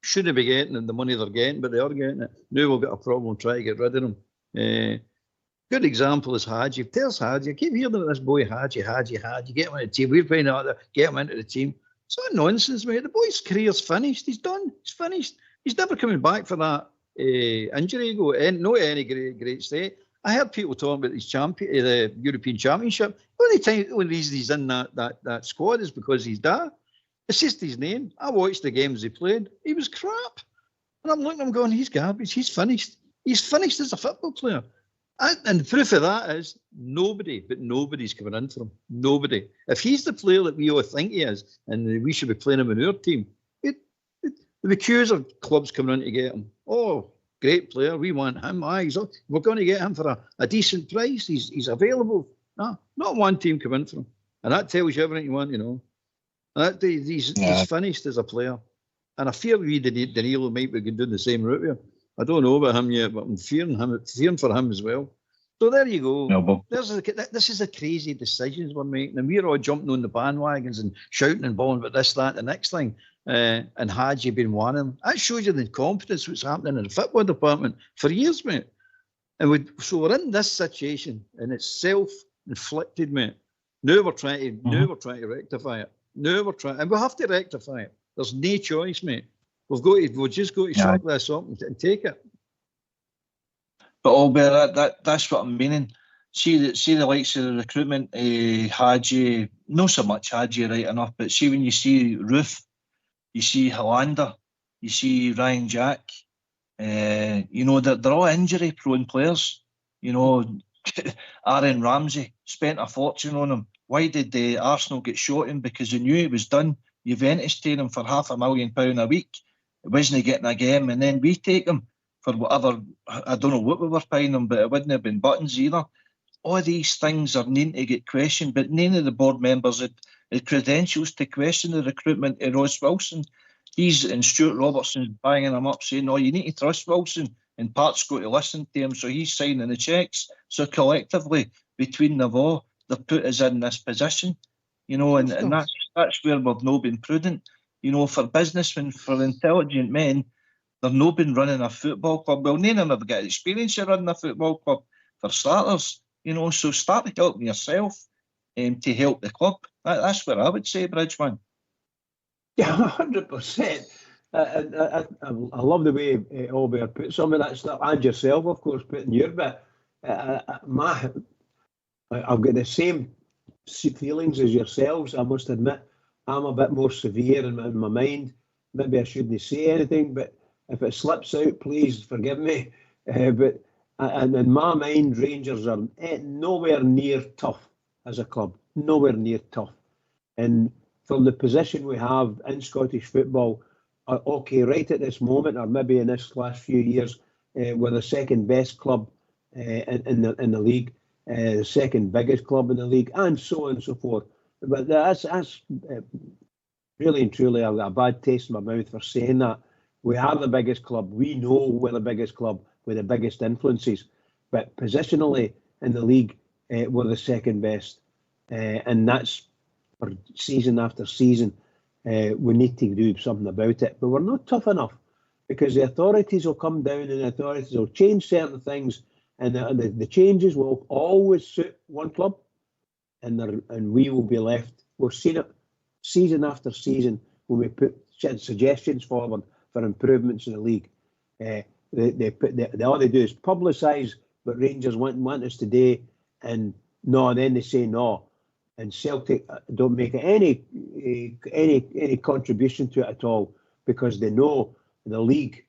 shouldn't be getting the money they're getting, but they are getting it. Now we've got a problem trying to get rid of them. Good example is Hadji. There's Hadji. I keep hearing about this boy Hadji. Get him into the team. We're playing out there. Get him into the team. It's not nonsense, mate. The boy's career's finished. He's done. He's finished. He's never coming back for that injury. Not any great state. I heard people talking about the European Championship. The only reason he's in that squad is because he's there. It's just his name. I watched the games he played. He was crap. And I'm looking at him going, he's garbage. He's finished. He's finished as a football player. And proof of that is nobody's coming in for him. Nobody. If he's the player that we all think he is, and we should be playing him in our team, there'll be queues of clubs coming in to get him. Oh, great player, we want him. We're going to get him for a decent price. He's available. No, not one team come in for him. And that tells you everything you want to know. He's finished as a player. And I fear Danilo might be doing the same route here. I don't know about him yet, but I'm fearing for him as well. So there you go. No, This is the crazy decisions we're making. And we're all jumping on the bandwagons and shouting and bawling about this, that, the next thing. And Hadji been one of them. That shows you the incompetence what's happening in the football department for years, mate. And so we're in this situation, and it's self-inflicted, mate. Now we're trying to rectify it. And we have to rectify it. There's no choice, mate. We've just got to shut this up and take it. But Albert, that's what I'm meaning. See the likes of the recruitment, Hadji, not so much Hadji right enough, but see when you see Roof, you see Hollander, you see Ryan Jack, they're all injury-prone players. Aaron Ramsey spent a fortune on him. Why did Arsenal get short him? Because they knew it was done. Juventus take him for £500,000 a week. It wasn't getting a game, and then we take him for whatever. I don't know what we were paying him, but it wouldn't have been buttons either. All these things are needing to get questioned, but none of the board members had credentials to question the recruitment of Ross Wilson. And Stuart Robertson's banging him up saying, you need to trust Wilson, and Pat's got to listen to him, so he's signing the cheques. So collectively, between them all, they've put us in this position, and that's where we've not been prudent. For businessmen, for intelligent men, they've not been running a football club. Well, none of them have got experience of running a football club, for starters. So start helping yourself to help the club. That's what I would say, Bridgeman. Yeah, 100%. I love the way Albert put some of that stuff, and yourself, of course, putting your bit. I've got the same feelings as yourselves, I must admit. I'm a bit more severe in my mind. Maybe I shouldn't say anything, but if it slips out, please forgive me. But in my mind, Rangers are nowhere near tough as a club. Nowhere near tough. And from the position we have in Scottish football, right at this moment, or maybe in this last few years, we're the second best club in the league, the second biggest club in the league, and so on and so forth. But that's really and truly a bad taste in my mouth for saying that. We are the biggest club. We know we're the biggest club with the biggest influences. But positionally in the league, we're the second best. And that's for season after season. We need to do something about it. But we're not tough enough, because the authorities will come down and the authorities will change certain things. And the changes will always suit one club. And we will be left. We've seen it season after season when we put suggestions forward for improvements in the league. All they do is publicise what Rangers want us today, and then they say no. And Celtic don't make any contribution to it at all, because they know the league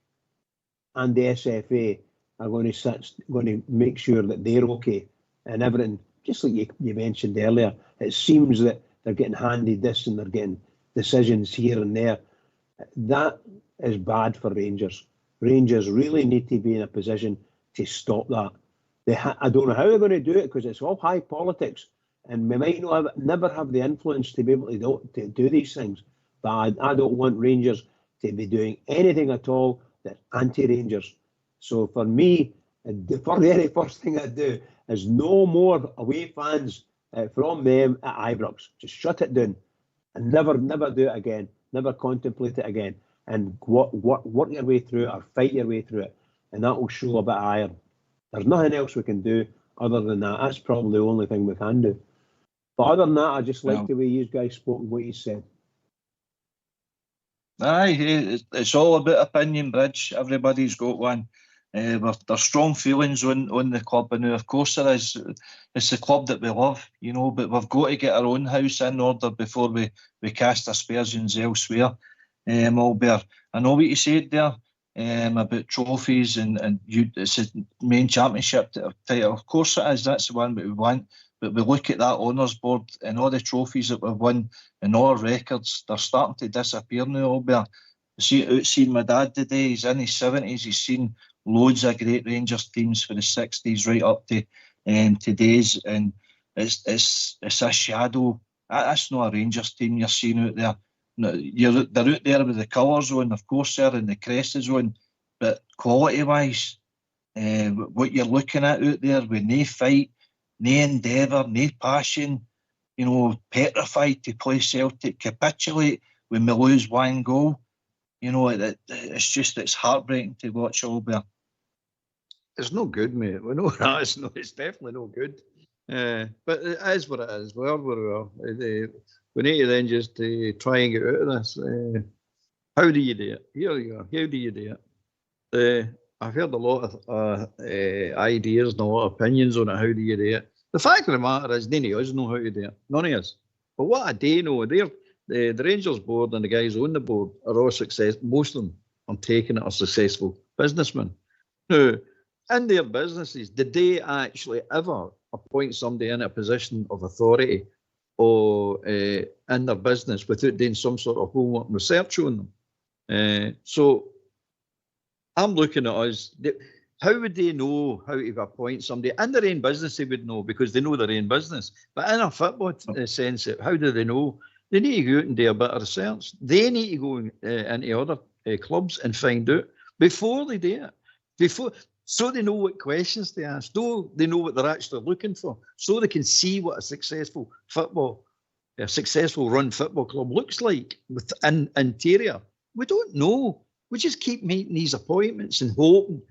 and the SFA are going to make sure that they're okay and everything. Just like you mentioned earlier, it seems that they're getting handed this and they're getting decisions here and there. That is bad for Rangers. Rangers really need to be in a position to stop that. I don't know how they're going to do it, because it's all high politics, and we might never have the influence to be able to do these things. But I don't want Rangers to be doing anything at all that's anti-Rangers. So for me, the very first thing I do is no more away fans from them at Ibrox. Just shut it down and never do it again. Never contemplate it again. And work your way through it, or fight your way through it. And that will show a bit of iron. There's nothing else we can do other than that. That's probably the only thing we can do. But other than that, I just like the way you guys spoke and what you said. Aye, it's all about opinion, Bridge. Everybody's got one. There's strong feelings on the club, and of course there is. It's the club that we love, but we've got to get our own house in order before we cast aspersions elsewhere. Albert, I know what you said there. about trophies and it's the main championship title. Of course it is. That's the one that we want. But we look at that honours board and all the trophies that we've won and all our records, they're starting to disappear now, Albert. Seen my dad today, he's in his 70s, he's seen loads of great Rangers teams for the 60s right up to today's, and it's a shadow. That's not a Rangers team you're seeing out there. No, they're out there with the colours on, of course, there, and the crest is on, but quality-wise, what you're looking at out there with no fight, no endeavour, no passion, petrified to play Celtic, capitulate when we lose one goal. It's heartbreaking to watch, Albert. It's no good, mate. We know that. It's definitely no good. But it is what it is. We are where we are. We need to then just try and get out of this. How do you do it? Here you are. How do you do it? I've heard a lot of ideas and a lot of opinions on it. How do you do it? The fact of the matter is, none of us know how to do it. None of us. But what I do know, the Rangers board and the guys on the board are all most of them, I'm taking it, are successful businessmen. Now, in their businesses, did they actually ever appoint somebody in a position of authority or in their business without doing some sort of homework and research on them? So I'm looking at us. How would they know how to appoint somebody? In their own business, they would know because they know their own business. But in a football sense, how do they know? They need to go out and do a bit of research. They need to go into other clubs and find out before they do it. So they know what questions to ask. So they know what they're actually looking for. So they can see what a successful run football club looks like within interior. We don't know. We just keep making these appointments and hoping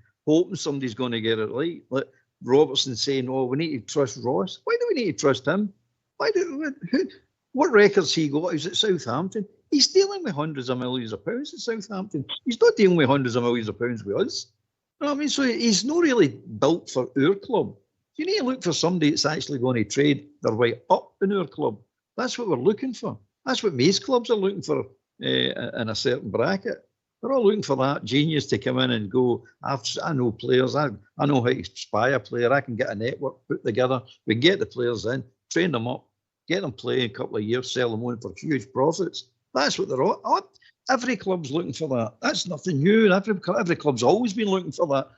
somebody's going to get it right. Like Robertson saying, "Oh, we need to trust Ross." Why do we need to trust him? What records he got? He's at Southampton. He's dealing with hundreds of millions of pounds at Southampton. He's not dealing with hundreds of millions of pounds with us. You know what I mean? So he's not really built for our club. You need to look for somebody that's actually going to trade their way up in our club. That's what we're looking for. That's what most clubs are looking for in a certain bracket. They're all looking for that genius to come in and go, I know players, I know how to spy a player, I can get a network put together, we can get the players in, train them up, get them playing a couple of years, sell them on for huge profits. That's what they're all. Every club's looking for that. That's nothing new. Every club's always been looking for that.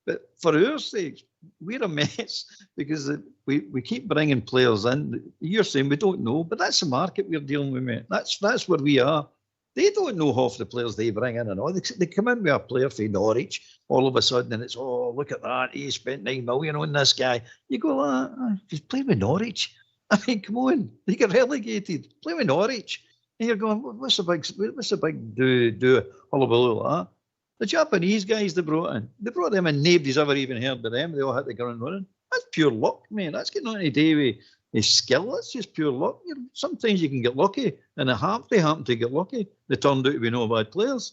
But for our sake, we're a mess because we keep bringing players in. You're saying we don't know, but that's the market we're dealing with, mate. That's where we are. They don't know half the players they bring in and all. They come in with a player from Norwich all of a sudden and it's, oh, look at that. He spent 9 million on this guy. You go, he's playing with Norwich. I mean, come on. They get relegated. Play with Norwich. And you're going, what's the big do hullabaloo like that? The Japanese guys they brought them in. Nobody's ever even heard of them. They all hit the ground running. That's pure luck, man. That's got nothing to do with skill. That's just pure luck. Sometimes you can get lucky, and they happen to get lucky. They turned out to be no bad players.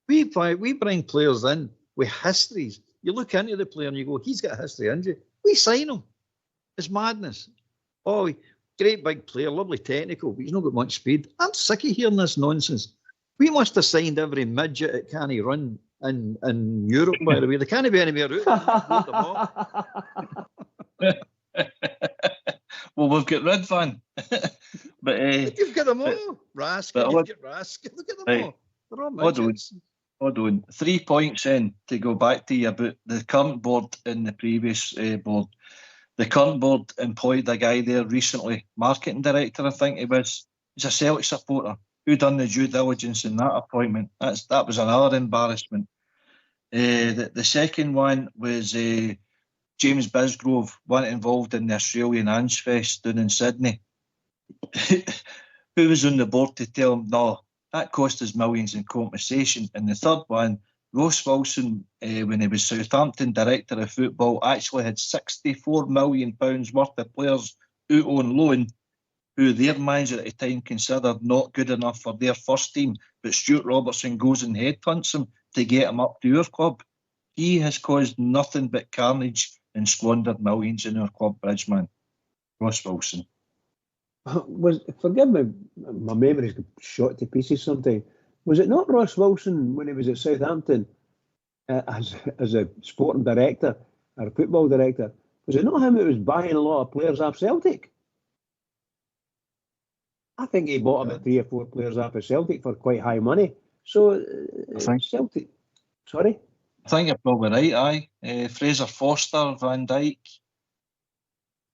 We bring players in with histories. You look into the player and you go, he's got a history of injury. We sign him. It's madness. Oh, great big player, lovely technical, but he's not got much speed. I'm sick of hearing this nonsense. We must have signed every midget that can't run in Europe, by the way. They can't be anywhere out. Well, we've got Redvan. But you've got them all. Rask, you've got Rask. Look at them all. They're all midgets. Hold on. 3 points in to go back to you about the current board and the previous board. The current board employed a guy there recently, marketing director, I think he was. He's a Celtic supporter. Who done the due diligence in that appointment? That was another embarrassment. The second one was James Bisgrove, one involved in the Australian Ange Fest down in Sydney. Who was on the board to tell him, no, that cost us millions in compensation. And the third one, Ross Wilson, when he was Southampton director of football, actually had £64 million worth of players out on loan who their manager at the time considered not good enough for their first team, but Stuart Robertson goes and headhunts him to get him up to our club. He has caused nothing but carnage and squandered millions in our club, Bridgeman. Ross Wilson. Forgive me, my memory's shot to pieces sometimes. Was it not Ross Wilson when he was at Southampton as a sporting director or a football director? Was it not him who was buying a lot of players off Celtic? I think he bought about 3 or 4 players off of Celtic for quite high money. So Celtic, sorry? I think you're probably right, aye. Fraser Forster, Van Dijk.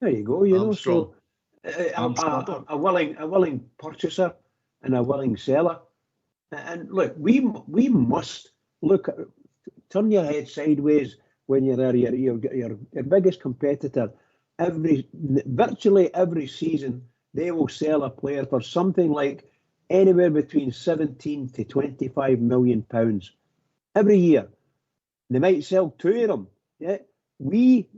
There you go, you Armstrong. know. So a willing purchaser and a willing seller. And look, we must look at, turn your head sideways when you're your biggest competitor. Virtually every season, they will sell a player for something like anywhere between 17 to 25 million pounds every year. They might sell 2 of them. Yeah, we,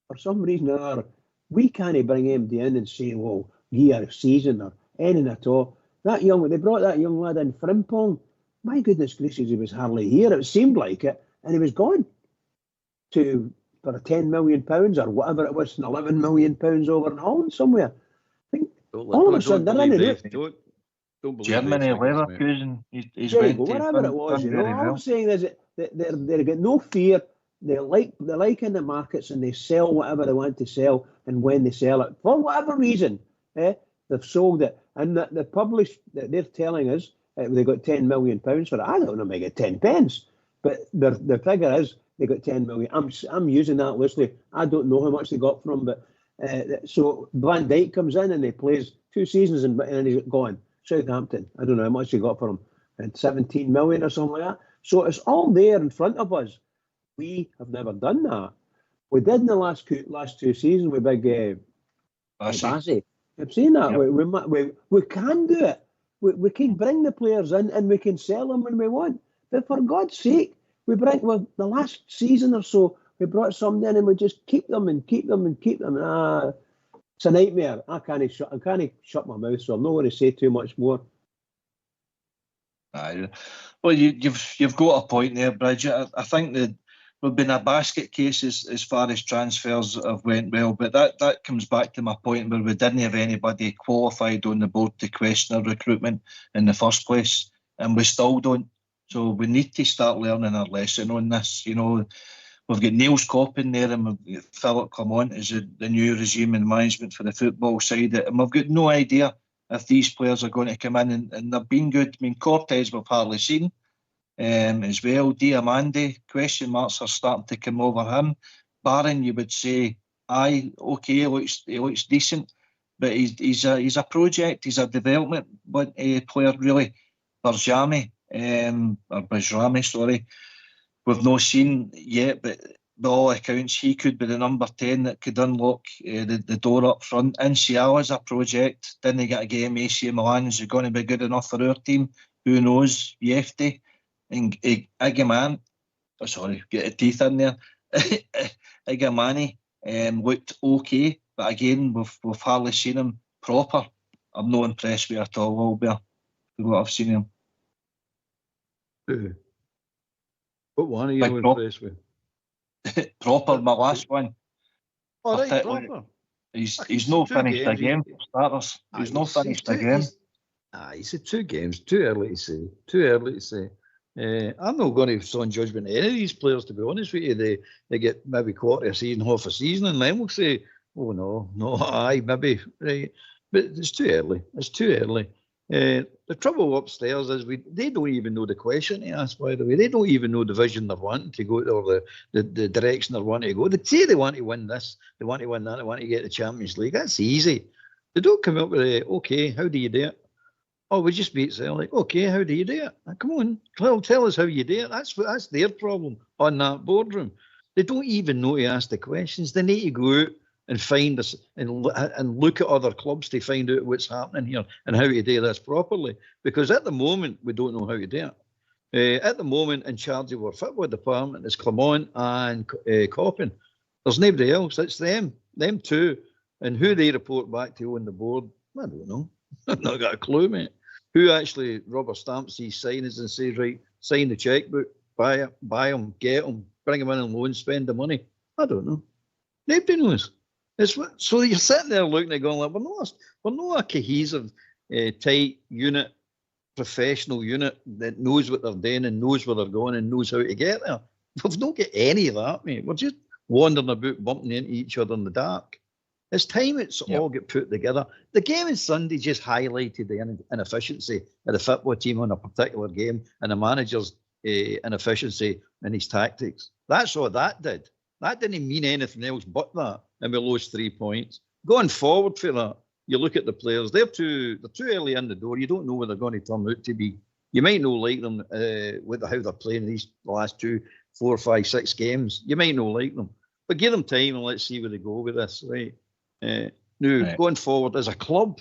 for some reason or other, we can't bring MD in and say, well, year, a season or anything at all. They brought that young lad in, Frimpong. My goodness gracious, he was hardly here. It seemed like it, and he was gone for £10 million or whatever it was, £11 million over in Holland somewhere. I think all of a sudden they're in it. Don't believe Germany, these figures, mate. Leverkusen. He's There you went go, to whatever it was, done you know. very All well. I'm saying is that they've got no fear. They like in the markets, and they sell whatever they want to sell, and when they sell it, for whatever reason, they've sold it. And the published, they're telling us they got £10 million for it. I don't know, they get 10 pence, but the figure is they got 10 million. I'm using that loosely. I don't know how much they got from, but so Van Dijk comes in and he plays 2 seasons and he's gone. Southampton, I don't know how much they got for him, and 17 million or something like that. So it's all there in front of us. We have never done that. We did in the last 2 seasons with big Bassey. I've seen that. Yep. We can do it. We can bring the players in and we can sell them when we want. But for God's sake, the last season or so, we brought some in and we just keep them and keep them and keep them. It's a nightmare. I can't shut my mouth, so I'm not going to say too much more. Aye. Well, you've got a point there, Bridget. I think that we've been a basket case as far as transfers have went well, but that comes back to my point where we didn't have anybody qualified on the board to question our recruitment in the first place, and we still don't. So we need to start learning our lesson on this. You know, we've got Niels Coppin there, and we've got Philip Clement as the new regime in management for the football side, and we've got no idea if these players are going to come in, and they've been good. I mean, Cortez we've hardly seen. As well, Diamande, question marks are starting to come over him. Barron, you would say, aye, okay, he looks decent, but he's a project, he's a development player really. Bajrami, sorry, we've not seen yet, but by all accounts, he could be the number 10 that could unlock the door up front. Inciala's a project. Didn't get a game. AC Milan, is he going to be good enough for our team? Who knows? Yefty. And Igaman, get the teeth in there. Igamani looked okay, but again, we've hardly seen him proper. I'm not impressed with at all, Albert, with what I've seen him. What one are you impressed with? Proper, my last one. All right, proper. He's not finished a game for starters. He's not finished a game. He said 2 games. Too early to say. I'm not going to son judgment of any of these players, to be honest with you. They get maybe quarter a season, half a season, and then we'll say, oh no, aye, maybe, right. But it's too early. The trouble upstairs is they don't even know the question to ask, by the way. They don't even know the vision they're wanting to go to, or the direction they're wanting to go. They say they want to win this, they want to win that, they want to get the Champions League. That's easy. They don't come up with okay, how do you do it? Oh, we just beat Celtic. Okay, how do you do it? Come on, tell us how you do it. That's their problem on that boardroom. They don't even know to ask the questions. They need to go out and find us and look at other clubs to find out what's happening here and how to do this properly. Because at the moment, we don't know how to do it. At the moment, in charge of our football department is Clement and Coppin. There's nobody else. It's them 2. And who they report back to on the board, I don't know. I've not got a clue, mate. Who actually rubber stamps these signings and says, right, sign the checkbook, buy them, get them, bring them in on loan, spend the money? I don't know. Nobody knows. So you're sitting there looking and going, like, we're not a cohesive, tight unit. professional unit that knows what they're doing and knows where they're going and knows how to get there. We've not got any of that, mate. We're just wandering about, bumping into each other in the dark. It's time it's all get put together. The game on Sunday just highlighted the inefficiency of the football team on a particular game and the manager's inefficiency in his tactics. That's all that did. That didn't mean anything else but that, and we lost 3 points. Going forward for that, you look at the players, they're too early in the door. You don't know what they're going to turn out to be. You might not like them with how they're playing these last 2, 4, 5, 6 games. You might not like them. But give them time and let's see where they go with this, right? Going forward as a club,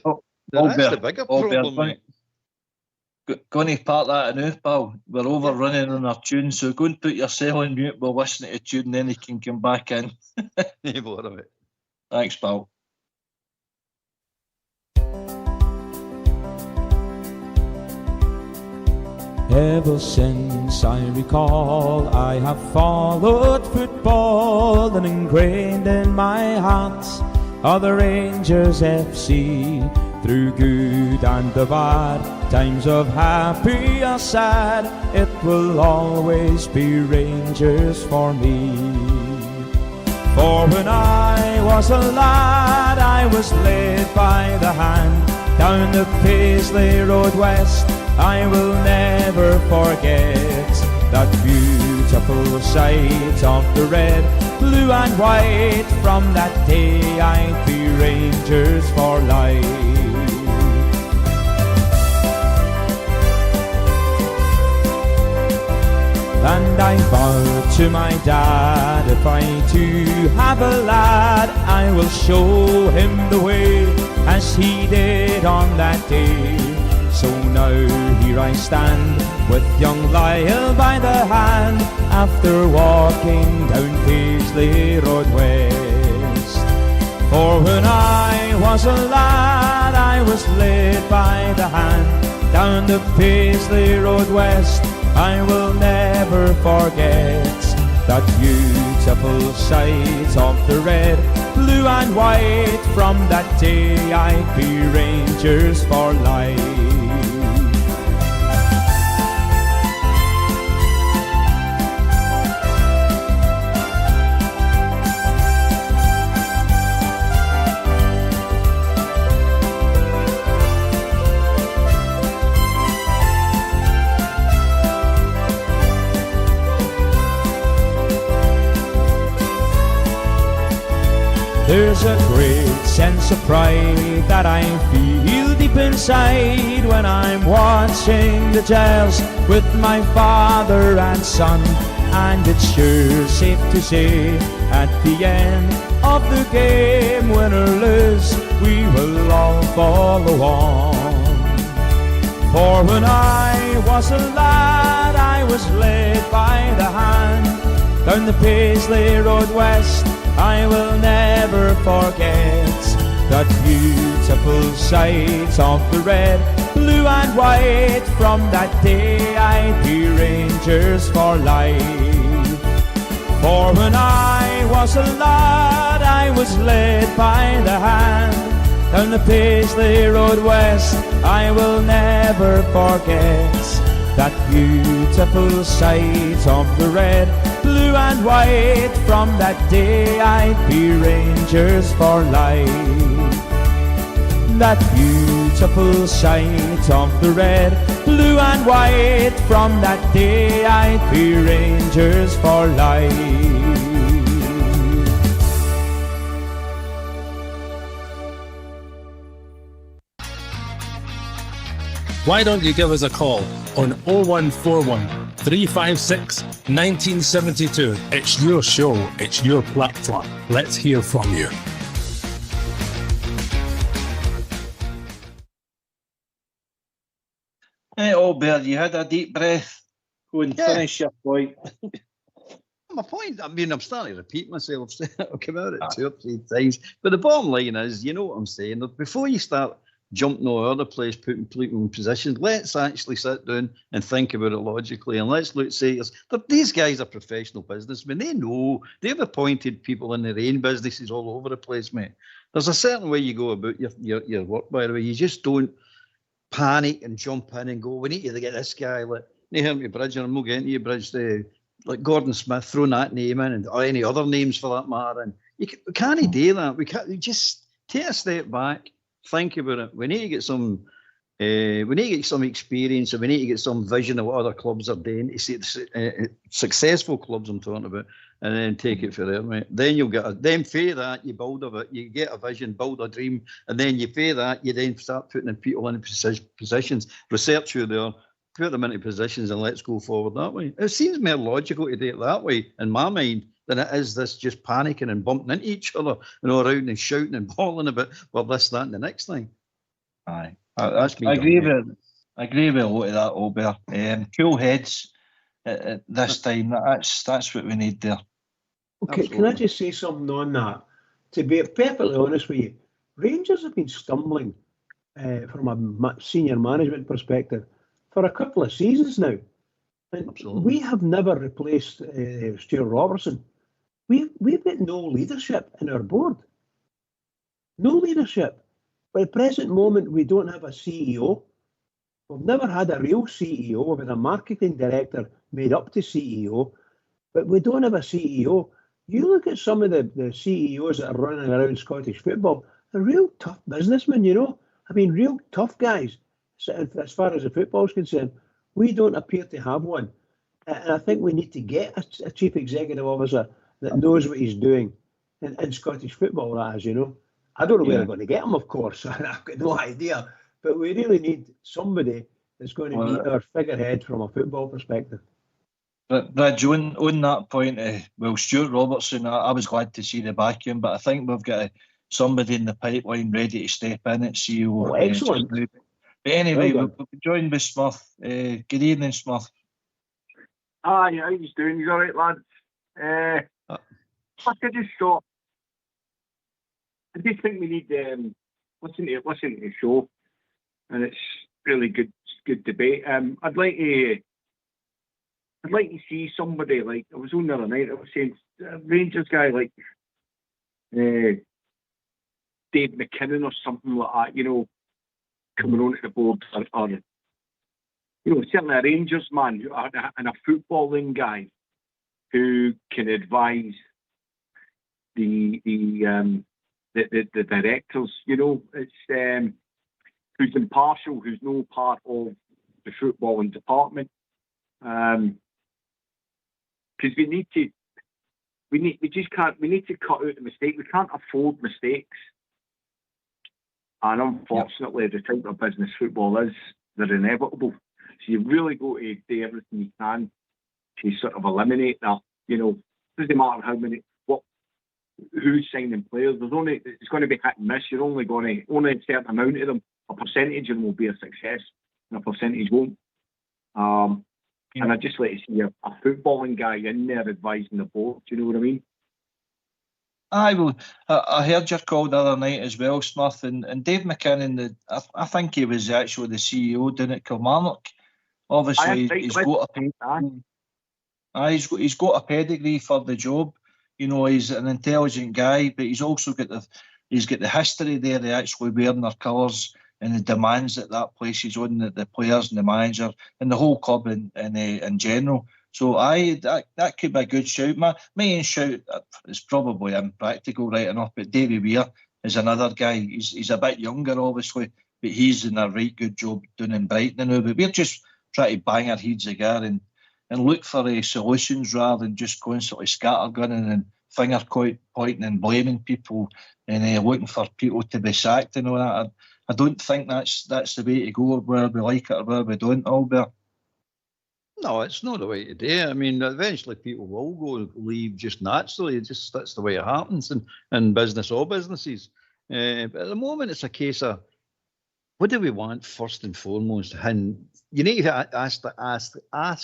that's the bigger problem, mate. Going to part that now, pal. We're overrunning on our tune, so go and put yourself on mute. We'll listen to the tune, then you can come back in. Thanks, pal. Ever since I recall, I have followed football, and ingrained in my heart are the Rangers FC. Through good and the bad, times of happy or sad, it will always be Rangers for me. For when I was a lad, I was led by the hand down the Paisley Road West. I will never forget that beautiful sight of the red, blue and white. From that day I'd be Rangers for life. And I vow to my dad, if I too have a lad, I will show him the way as he did on that day. So now here I stand with young Lyle by the hand, after walking down Paisley Road West. For when I was a lad, I was led by the hand down the Paisley Road West. I will never forget that beautiful sight of the red, blue and white. From that day I'd be Rangers for life. There's a great sense of pride that I feel deep inside when I'm watching the Giles with my father and son. And it's sure safe to say, at the end of the game, win or lose, we will all follow on. For when I was a lad, I was led by the hand down the Paisley Road West. I will never forget that beautiful sight of the red, blue and white. From that day I'd be Rangers for life. For when I was a lad, I was led by the hand down the Paisley Road West. I will never forget that beautiful sight of the red, blue and white. From that day I'd be Rangers for life. That beautiful sight of the red, blue and white. From that day I'd be Rangers for life. Why don't you give us a call on 0141 356 1972. It's your show, it's your platform. Let's hear from you. Hey, Albert, you had a deep breath. Go and finish your point. My point, I mean, I'm starting to repeat myself. I've come out it 2 or 3 times. But the bottom line is, you know what I'm saying, that before you start jumping all over the place, putting people in positions, let's actually sit down and think about it logically. And let's look, say, these guys are professional businessmen. They know, they've appointed people in their own businesses all over the place, mate. There's a certain way you go about your work, by the way. You just don't panic and jump in and go, we need to get this guy. Like, no harm to Bridge, and I'm not getting to you, Bridge. Like Gordon Smith, throwing that name in, or any other names for that matter. And we can't do that. We can't. We just take a step back, think about it. We need to get some. We need to get some experience, and we need to get some vision of what other clubs are doing. You see, successful clubs I'm talking about, and then take it from there, right? Then you'll get then for that you build of it. You get a vision, build a dream, and then you for that you then start putting in people in positions, research who they are, put them into positions, and let's go forward that way. It seems more logical to do it that way in my mind than it is this just panicking and bumping into each other and all around and shouting and bawling about well this, that, and the next thing. Aye. I agree with a lot of that, Albert. Cool heads at this time. That's what we need there. Okay, Absolutely. can I just say something on that? To be perfectly honest with you, Rangers have been stumbling from a senior management perspective for a couple of seasons now. And Absolutely. we have never replaced Stuart Robertson. We've got no leadership in our board. No leadership. At the present moment, we don't have a CEO. We've never had a real CEO. We've had a marketing director made up to CEO, but we don't have a CEO. You look at some of the CEOs that are running around Scottish football, they're real tough businessmen, you know. I mean, real tough guys. So as far as the football is concerned, we don't appear to have one. And I think we need to get a chief executive officer that knows what he's doing in Scottish football, that is, you know. I don't know where they're going to get him, of course. I've got no idea. But we really need somebody that's going to be our figurehead from a football perspective. But Bridge, on that point, Stuart Robertson, I was glad to see the back in, but I think we've got somebody in the pipeline ready to step in at CEO. Oh, excellent. But anyway, Well we'll be joined with Smith. Good evening, Smith. Hi, how you doing? You all right, lads? I just thought, I just think we need listen to the show, and it's really good debate. I'd like to see somebody like, I was on the other night, I was saying Rangers guy like Dave McKinnon or something like that, you know, coming onto the board, or you know, certainly a Rangers man and a footballing guy who can advise the directors, you know, it's who's impartial, who's no part of the footballing department. Because we need to cut out the mistake. We can't afford mistakes. And unfortunately, the type of business football is, they're inevitable. So you really got to do everything you can to sort of eliminate that. You know, it doesn't matter how many, who's signing players. It's going to be hit and miss. You're only a certain amount of them. A percentage of them will be a success, and a percentage won't. And I'd just like to see a footballing guy in there advising the board. Do you know what I mean? I heard your call the other night as well, Smith, and Dave McKinnon. I think he was actually the CEO down at Kilmarnock. Obviously, he's got a pedigree for the job. You know, he's an intelligent guy, but he's also got the history there. They actually wearing their colours and the demands that place is on the players and the manager and the whole club in general. So that could be a good shout. My main shout is probably impractical right enough, but Davy Weir is another guy. He's a bit younger, obviously, but he's in a right good job doing in Brighton now. But we're just trying to bang our heads together and look for solutions rather than just constantly scattergunning and finger pointing and blaming people and looking for people to be sacked and all that. I don't think that's the way to go, whether we like it or whether we don't, Albert. No, it's not the way to do it. I mean, eventually people will go and leave just naturally. That's the way it happens in business or businesses. But at the moment, it's a case of what do we want first and foremost? And you need to ask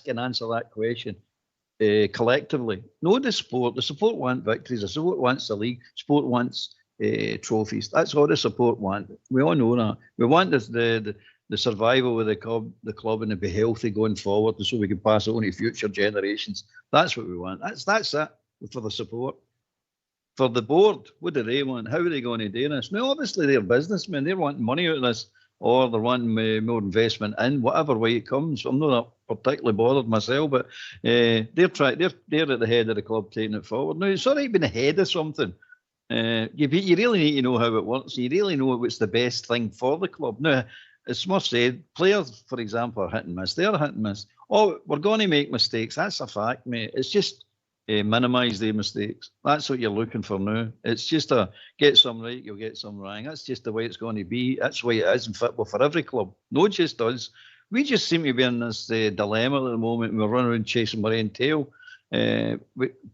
and answer that question collectively. Not the support. The support want victories. The support wants the league. Sport wants trophies. That's all the support want. We all know that. We want the survival of the club and to be healthy going forward, so we can pass it on to future generations. That's what we want. That's it for the support. For the board, what do they want? How are they going to do this? Now, obviously, they're businessmen. They're wanting money out of this. or they're wanting more investment in whatever way it comes. I'm not particularly bothered myself, but they're at the head of the club taking it forward. Now, it's all right being ahead of something. You really need to know how it works. You really know what's the best thing for the club. Now, as Smurf said, players, for example, are hit and miss. They're hit and miss. Oh, we're going to make mistakes. That's a fact, mate. It's just minimise the mistakes. That's what you're looking for now. It's just get some right, you'll get some wrong. That's just the way it's going to be. That's the way it is in football for every club. Not just us. We just seem to be in this dilemma at the moment. We're running around chasing our own tail.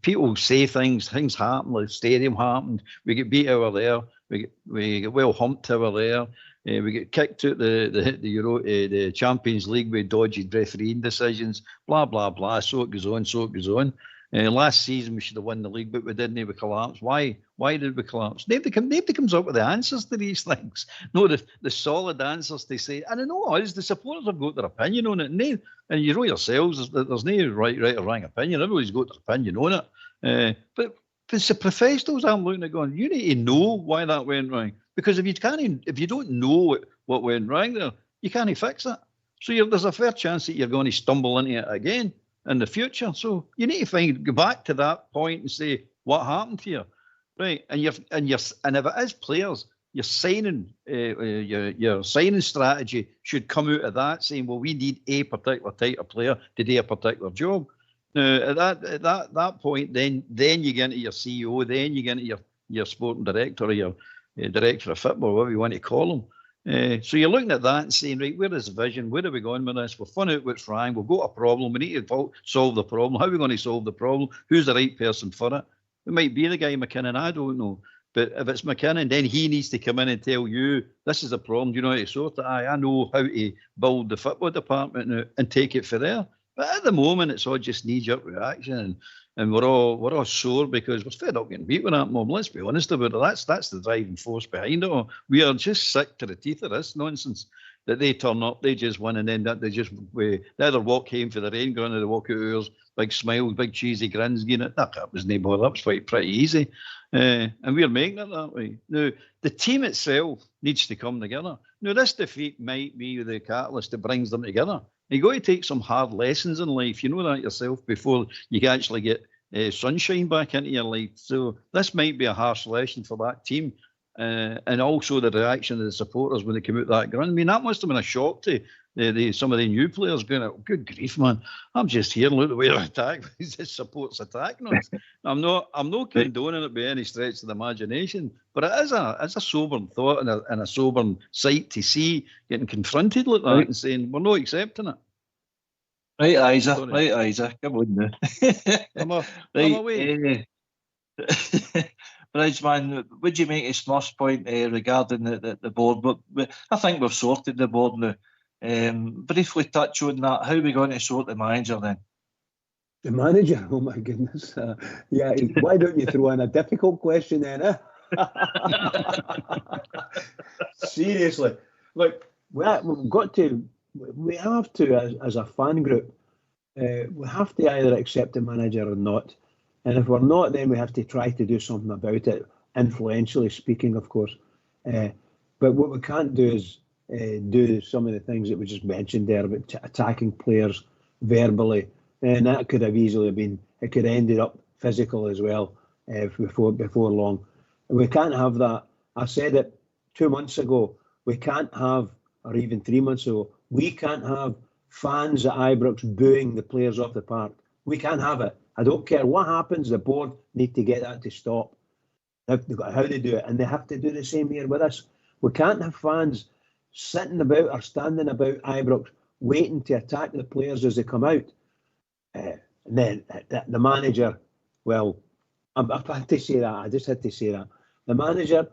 People say things happen, like stadium happened. We get beat over there. We get well humped over there. We get kicked out the Champions League with dodgy refereeing decisions. Blah blah blah. So it goes on. Last season we should have won the league, but we didn't. We collapsed. Why did we collapse? Nobody comes up with the answers to these things. No, the solid answers they say. And I know the supporters have got their opinion on it. And you know yourselves, there's no right or wrong opinion. Everybody's got their opinion on it. But it's the professionals I'm looking at going, you need to know why that went wrong. Because if you don't know what went wrong there, you can't fix it. So there's a fair chance that you're going to stumble into it again in the future. So you need to go back to that point and say what happened here, right? And if it is players, your signing strategy should come out of that, saying, well, we need a particular type of player to do a particular job. Now at that point, then you get into your CEO, then you get into your sporting director or your director of football, whatever you want to call them. So you're looking at that and saying, right, where is the vision? Where are we going with this? We'll find out what's wrong. We've got a problem. We need to solve the problem. How are we going to solve the problem? Who's the right person for it? It might be the guy McKinnon. I don't know. But if it's McKinnon, then he needs to come in and tell you, this is the problem. Do you know how to sort it? I know how to build the football department now and take it for there. But at the moment, it's all just knee-jerk reaction, and we're all sore because we're fed up getting beat with that mob. Let's be honest about it. That's the driving force behind it all. We are just sick to the teeth of this nonsense that they turn up, they just win, and then they either walk home for the rain, going, they walk out ours, big smiles, big cheesy grins, that was no bother. That was pretty easy, and we're making it that way. Now the team itself needs to come together. Now this defeat might be the catalyst that brings them together. You've got to take some hard lessons in life. You know that yourself before you can actually get sunshine back into your life. So this might be a harsh lesson for that team. And also the reaction of the supporters when they come out that ground. I mean, that must have been a shock to some of the new players going, oh, good grief, man. I'm just here and look at the way I attack. This support's attacking us. I'm not condoning it by any stretch of the imagination, but it is a sobering thought and a sobering sight to see getting confronted like that and saying, we're not accepting it. Right, Isa. Come on now. I'm away. Right, man, would you make a Smurf's point regarding the board? But I think we've sorted the board now. Briefly touch on that. How are we going to sort the manager then? The manager? Oh my goodness. Yeah, why don't you throw in a difficult question then, eh? Seriously. Look, we have to, as a fan group, we have to either accept the manager or not. And if we're not, then we have to try to do something about it, influentially speaking, of course. But what we can't do is do some of the things that we just mentioned there about attacking players verbally. And that could have easily been, it could have ended up physical as well before long. And we can't have that. I said it 2 months ago. We can't have, or even 3 months ago, we can't have fans at Ibrox booing the players off the park. We can't have it. I don't care what happens, the board need to get that to stop. They've got how to do it, and they have to do the same here with us. We can't have fans sitting about or standing about Ibrox waiting to attack the players as they come out. And then the manager, well, I've had to say that. I just had to say that. The manager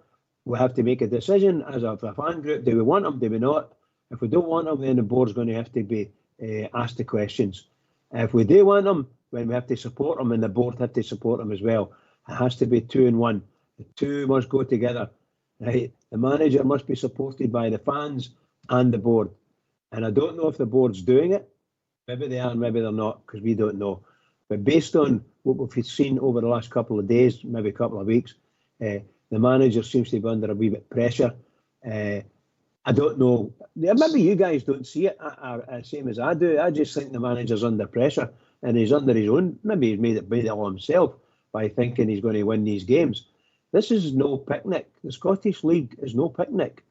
will have to make a decision as a fan group. Do we want him? Do we not? If we don't want him, then the board's going to have to be asked the questions. If we do want him, when we have to support him, and the board have to support him as well. It has to be 2 and 1. The two must go together. Right? The manager must be supported by the fans and the board. And I don't know if the board's doing it. Maybe they are, maybe they're not, because we don't know. But based on what we've seen over the last couple of days, maybe a couple of weeks, the manager seems to be under a wee bit pressure. I I don't know. Yeah, maybe you guys don't see it same as I do. I just think the manager's under pressure and he's under his own. Maybe he's made it all himself by thinking he's going to win these games. This is no picnic. The Scottish League is no picnic.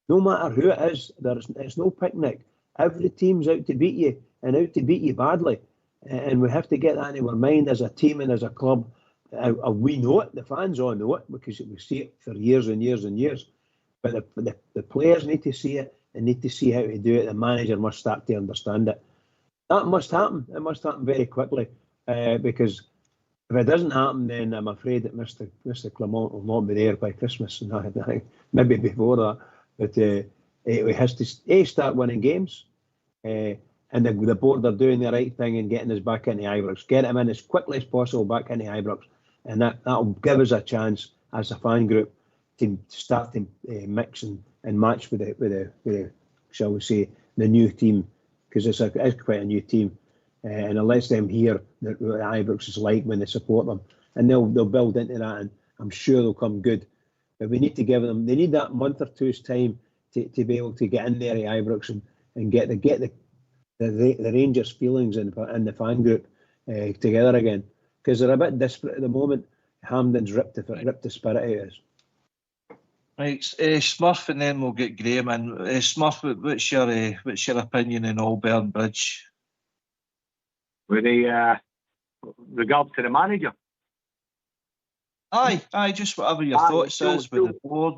No matter who it is, it's no picnic. Every team's out to beat you and out to beat you badly. And we have to get that into our mind as a team and as a club. We know it. The fans all know it because we see it for years and years and years. But the players need to see it and need to see how to do it. The manager must start to understand it. That must happen. It must happen very quickly because if it doesn't happen, then I'm afraid that Mr. Clement will not be there by Christmas, and I think maybe before that. But he has to start winning games, and the board are doing the right thing and getting us back into Ibrox. Get him in as quickly as possible back into Ibrox, and that'll give us a chance as a fan group to start to mix and match with the shall we say the new team, because it's quite a new team. And it lets them hear what Ibrox is like when they support them, and they'll build into that, and I'm sure they'll come good. But we need to give them. They need that month or two's time to be able to get in there at Ibrox and get the Rangers feelings in the fan group together again, because they're a bit desperate at the moment. Hampden's ripped the spirit out of us. Right, Smurf, and then we'll get Graham in. Smurf, what's your opinion on Allburn Bridge? With regard to the manager? Aye, just whatever your thoughts is with the board.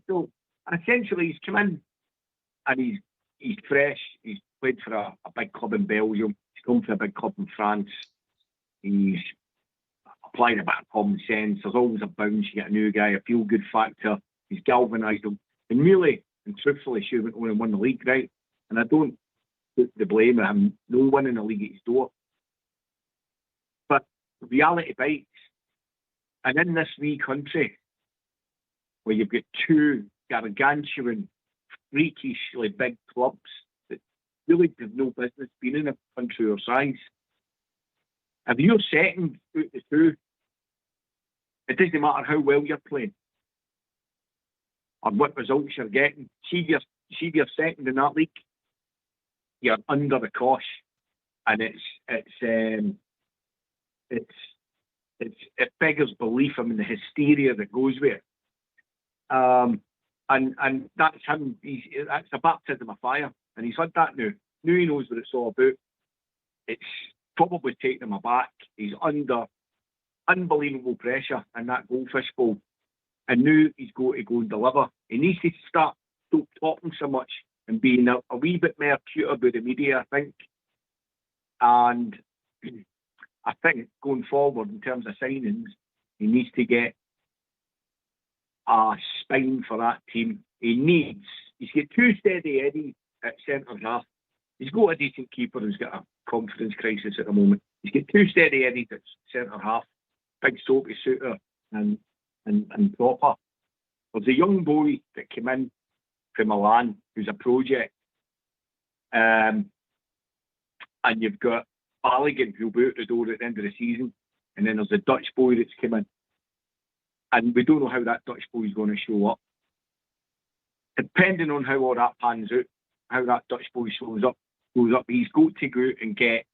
So essentially he's come in and he's fresh. He's played for a big club in Belgium. He's come to a big club in France. He's applied a bit of common sense. There's always a bounce. You get a new guy, a feel-good factor. He's galvanised them. And really and truthfully, Sue went on and won the league, right? And I don't put the blame of him no winning the league at his door. But reality bites. And in this wee country, where you've got two gargantuan, freakishly big clubs that really have no business being in a country our size, if you're second out the two, it doesn't matter how well you're playing or what results you're getting. See if you're second in that league, you're under the cosh, and it beggars belief. I mean, the hysteria that goes with it, and that's him. That's a baptism of fire, and he's had that now. Now he knows what it's all about. It's probably taken him aback. He's under unbelievable pressure in that goldfish bowl, and now he's got to go and deliver. He needs to stop talking so much and being a wee bit more cute about the media, I think. And I think going forward in terms of signings, he needs to get a spine for that team. He's got two steady Eddies at centre half. He's got a decent keeper who's got a confidence crisis at the moment. He's got two steady Eddies at centre half, big soapy suitor and proper. There's a young boy that came in from Milan who's a project. And you've got Balogun, who'll be out the door at the end of the season, and then there's a Dutch boy that's come in, and we don't know how that Dutch boy is going to show up. Depending on how all that pans out, how that Dutch boy goes up, he's got to go out and get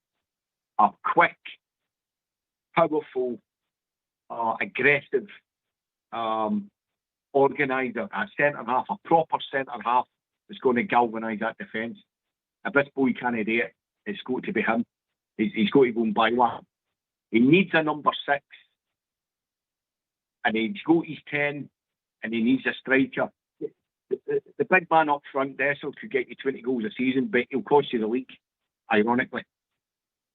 a quick, powerful, aggressive organiser, a centre half, a proper centre half that's going to galvanise that defence. If this boy can't do it, it's got to be him. He's got to go and buy one. He needs a number 6, and he's got his 10, and he needs a striker. The big man up front, Dessel, could get you 20 goals a season, but he'll cost you the league, ironically.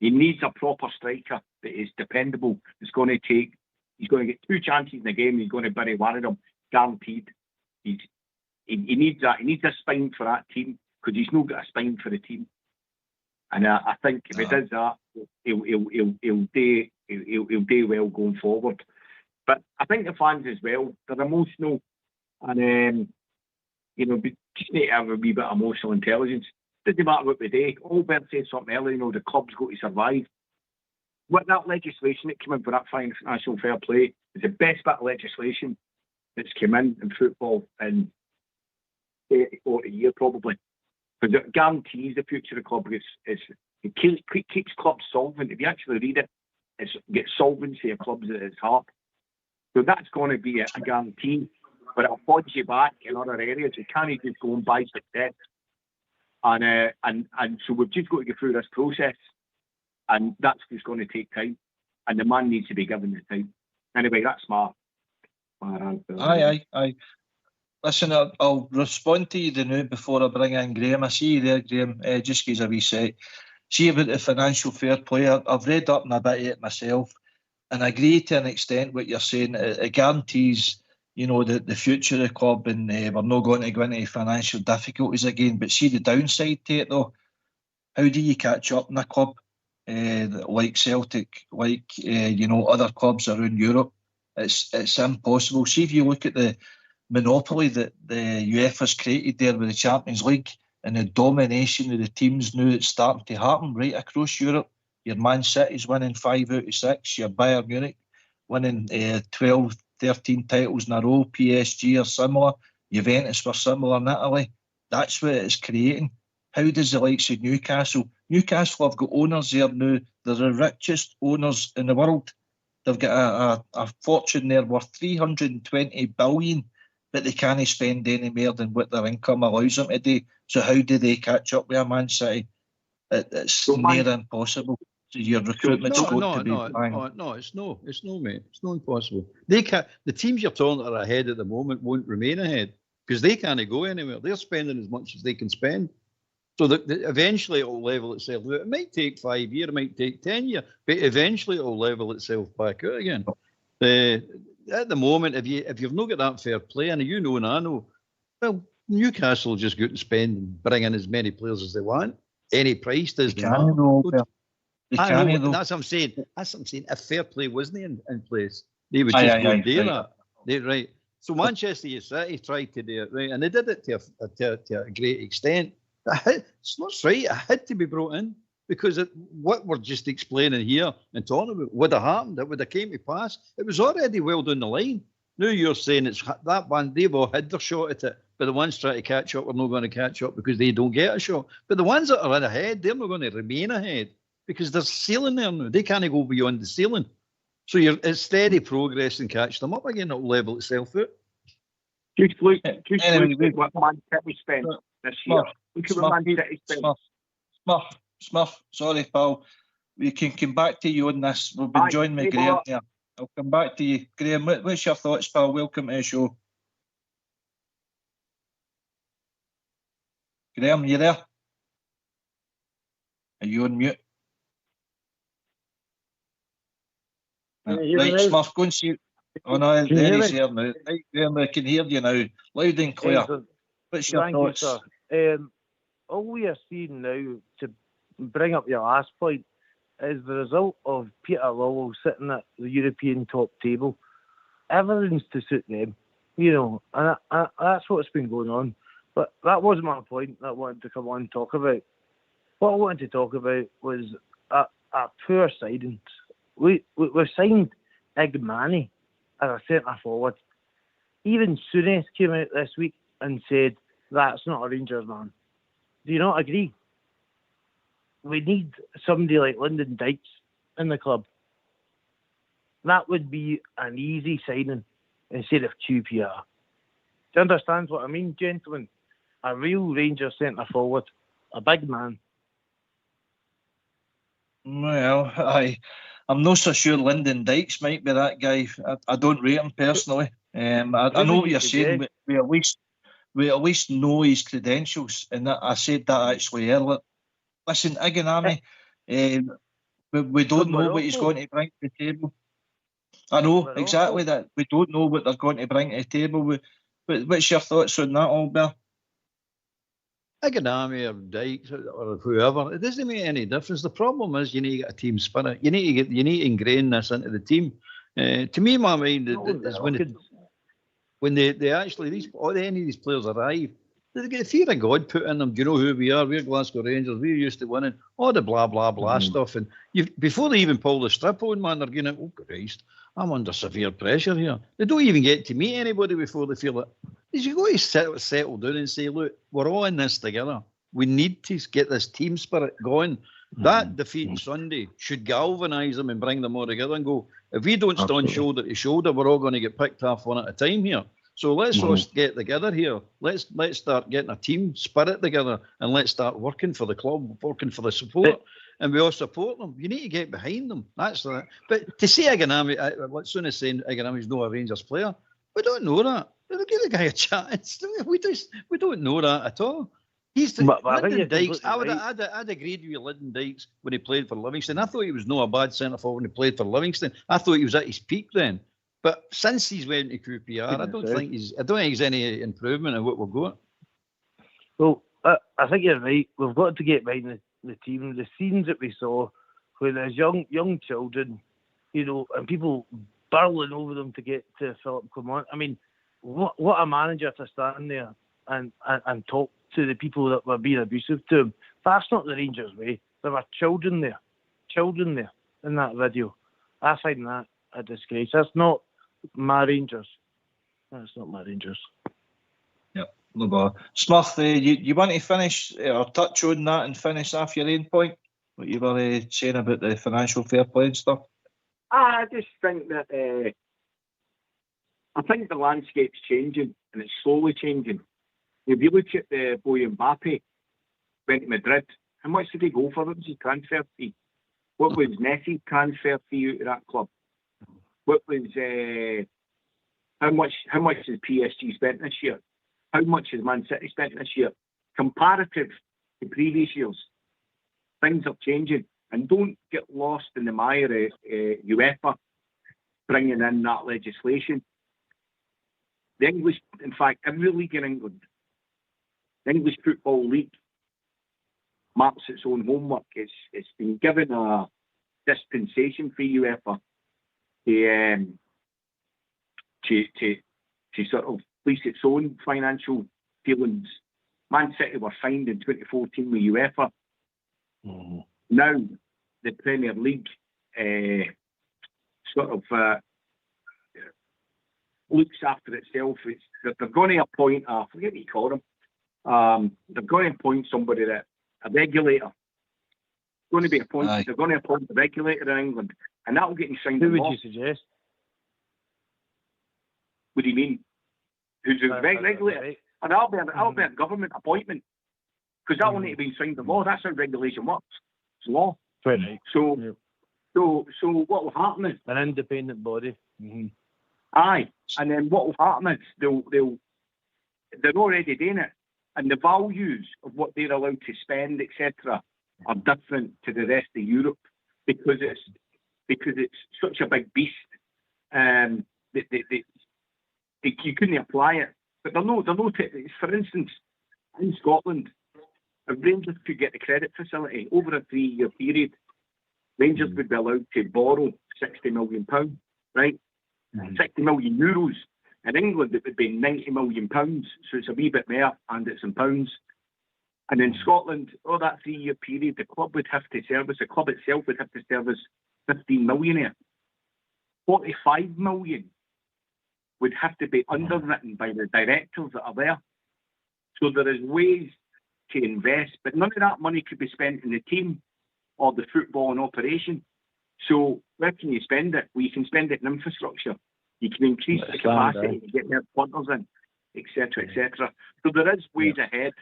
He needs a proper striker that is dependable. He's going to get 2 chances in the game, he's going to bury one of them, guaranteed. He needs that. He needs a spine for that team, because he's not got a spine for the team. And I think if he does that, he'll do well going forward. But I think the fans as well, they're emotional, and just need to have a wee bit of emotional intelligence. Doesn't matter what we do. Albert said something earlier, the club's got to survive. What that legislation that came in for that financial fair play is the best bit of legislation that's come in football in 30, 40 years probably. Because it guarantees the future of the club. It keeps clubs solvent. If you actually read it, it gets solvency of clubs at its heart. So that's going to be a guarantee. But it'll fudge you back in other areas. You can't just go and buy success. And so we've just got to go through this process. And that's just going to take time. And the man needs to be given the time. Anyway, that's my answer. Aye. Listen, I'll respond to you the now before I bring in Graham. I see you there, Graham. Just gives a wee sec. See about the financial fair play. I've read up a bit of it myself, and I agree to an extent what you're saying. It guarantees, the future of the club, and we're not going to go into financial difficulties again. But see the downside to it, though. How do you catch up in a club like Celtic, like other clubs around Europe? It's impossible. See if you look at the monopoly that the UEFA's created there with the Champions League and the domination of the teams now, it's starting to happen right across Europe. Your Man City's winning 5 out of 6. Your Bayern Munich winning 12, 13 titles in a row. PSG are similar. Juventus were similar in Italy. That's what it's creating. How does the likes of Newcastle have got owners there now? They're the richest owners in the world. They've got a fortune there worth 320 billion, but they can't spend any more than what their income allows them to do. So how do they catch up with a Man City? It's near impossible. So your recruitment's got to be bang. No, it's no, mate. It's not impossible. They can't. The teams you're talking that are ahead at the moment won't remain ahead because they can't go anywhere. They're spending as much as they can spend. So that eventually it will level itself out. It might take 5 years, it might take 10 years, but eventually it will level itself back out again. At the moment, if you've not got that fair play, and and I know, well, Newcastle just go to spend and bring in as many players as they want. Any price doesn't matter. That's what I'm saying. If fair play wasn't in place, they would just go and do that. Right. So Manchester City tried to do it, right, and they did it to a great extent. It's not right. It had to be brought in because what we're just explaining here and talking about would have happened. It would have came to pass. It was already well down the line. Now you're saying it's that one. They've all had their shot at it, but the ones trying to catch up are not going to catch up because they don't get a shot. But the ones that are ahead, they're not going to remain ahead because there's ceiling there now. They can't go beyond the ceiling. So it's steady progress and catch them up again. It'll level itself out. Just look at what Man City spent this year. Look at what Man City spent. Smurf, sorry, pal. We can come back to you on this. We've been joined with Graham here. I'll come back to you. Graham, what's your thoughts, pal? Welcome to the show. Graham, you there? Are you on mute? Right, Smurf, go and see. Oh no, there he's here now. Right, Graham, I can hear you now, loud and clear. What's your thoughts? All we are seeing now, to bring up your last point, is the result of Peter Lawwell sitting at the European top table. Everything's to suit them, and that's what's been going on. But that wasn't my point that I wanted to come on and talk about. What I wanted to talk about was our poor signings. We signed Igmani as a centre forward. Even Souness came out this week and said that's not a Rangers man. Do you not agree? We need somebody like Lyndon Dykes in the club. That would be an easy signing instead of QPR. Do you understand what I mean, gentlemen? A real Rangers centre forward, a big man. Well, I'm not so sure Lyndon Dykes might be that guy. I don't rate him personally. I know what you're saying. We at least know his credentials, and I said that actually earlier. Listen, Iganami, we don't know what he's going to bring to the table. I know exactly that. We don't know what they're going to bring to the table. What's your thoughts on that, Albert? Iganami or Dykes or whoever, it doesn't make any difference. The problem is you need to get a team spirit. You need to ingrain this into the team. To me, my mind is when they actually any of these players arrive, they get the fear of God put in them. Do you know who we are? We're Glasgow Rangers. We're used to winning. All the blah blah blah stuff. And before they even pull the strip on, man, they're going, oh Christ, I'm under severe pressure here. They don't even get to meet anybody before they feel it. is you've got to settle down and say, look, we're all in this together. We need to get this team spirit going. That defeat Sunday should galvanise them and bring them all together and go, if we don't stand shoulder to shoulder, we're all going to get picked off one at a time here. So let's all get together here. Let's start getting a team spirit together and let's start working for the club, working for the support. And we all support them. You need to get behind them. That's that. But to say Iganami, as soon as saying Iganami's not a Rangers player, we don't know that. Give the guy a chance. We don't know that at all. Lyndon Dykes. I'd agreed with Lyndon Dykes when he played for Livingston. I thought he was not a bad centre forward when he played for Livingston. I thought he was at his peak then. But since he's went to QPR, I don't think he's any improvement in what we've got. Well, I think you're right. We've got to get behind the team. The scenes that we saw when there's young children, and people barreling over them to get to Philip Clement. I mean, what a manager to stand there and talk to the people that were being abusive to him. That's not the Rangers way. There were children there in that video. I find that a disgrace. That's not my Rangers. That's not my Rangers. Yep, no bother. Smith, you want to finish or touch on that and finish off your own point? What you were saying about the financial fair play and stuff? I just think that I think the landscape's changing and it's slowly changing. If you look at the boy Mbappe, went to Madrid, how much did he go for? What was his transfer fee? What was Messi's transfer fee out of that club? What was how much has PSG spent this year? How much has Man City spent this year? Comparative to previous years, things are changing, and don't get lost in the mire of UEFA bringing in that legislation. The English, in fact, every league in England, the English Football League maps its own homework. It's been given a dispensation for UEFA to sort of police its own financial dealings. Man City were fined in 2014 with UEFA. Now the Premier League sort of looks after itself. They're going to appoint I forget what you call them. They're going to appoint somebody a regulator. Going to be appointed. Aye. They're going to appoint a regulator in England, and that will get you signed. Who would you suggest? What do you mean? Who's the regulator? Right. And that'll be a government appointment, because that will need to be signed into law. That's how regulation works. It's law. Right. So what will happen is An independent body. aye, and then what will happen is they're already doing it, and the values of what they're allowed to spend, etc., are different to the rest of Europe because it's such a big beast. You couldn't apply it, but they're no. For instance, in Scotland, if Rangers could get the credit facility over a 3-year period, Rangers would be allowed to borrow £60 million, right? 60 million euros. In England, it would be £90 million, so it's a wee bit more, and it's in pounds. And in Scotland, that 3-year period, the club itself would have to service 15 million here. 45 million would have to be underwritten by the directors that are there. So there is ways to invest, but none of that money could be spent in the team or the football and operation. So where can you spend it? Well, you can spend it in infrastructure. You can increase the capacity to get more punters in, etc., etc. So there is ways ahead.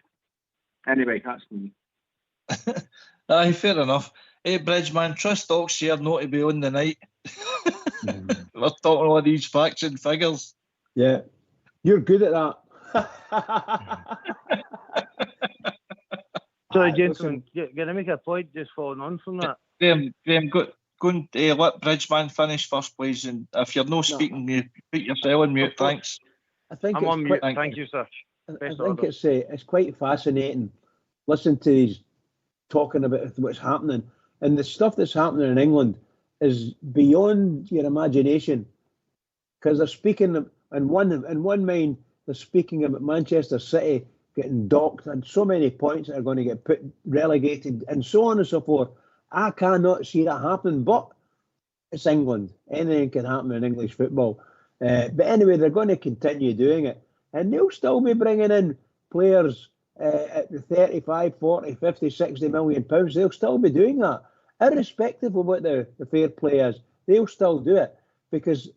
Anyway, that's me. Aye, fair enough. Hey, Bridgeman, trust Oxshare not to be on the night. We're talking all these facts and figures. Yeah, you're good at that. Sorry, gentlemen, can I make a point just following on from that? Graham, go and let Bridgeman finish first, please. And if you're not speaking, you put yourself on mute. Thanks. I think I'm it's on mute. quite, Thank you, sir. I think it's quite fascinating. Listen to these talking about what's happening, and the stuff that's happening in England is beyond your imagination. Because they're speaking in one mind, they're speaking about Manchester City getting docked and so many points that are going to get relegated and so on and so forth. I cannot see that happening, but it's England. Anything can happen in English football. But anyway, they're going to continue doing it. and they'll still be bringing in players at the 35, 40, 50, 60 million pounds. They'll still be doing that, irrespective of what the fair play is. They'll still do it because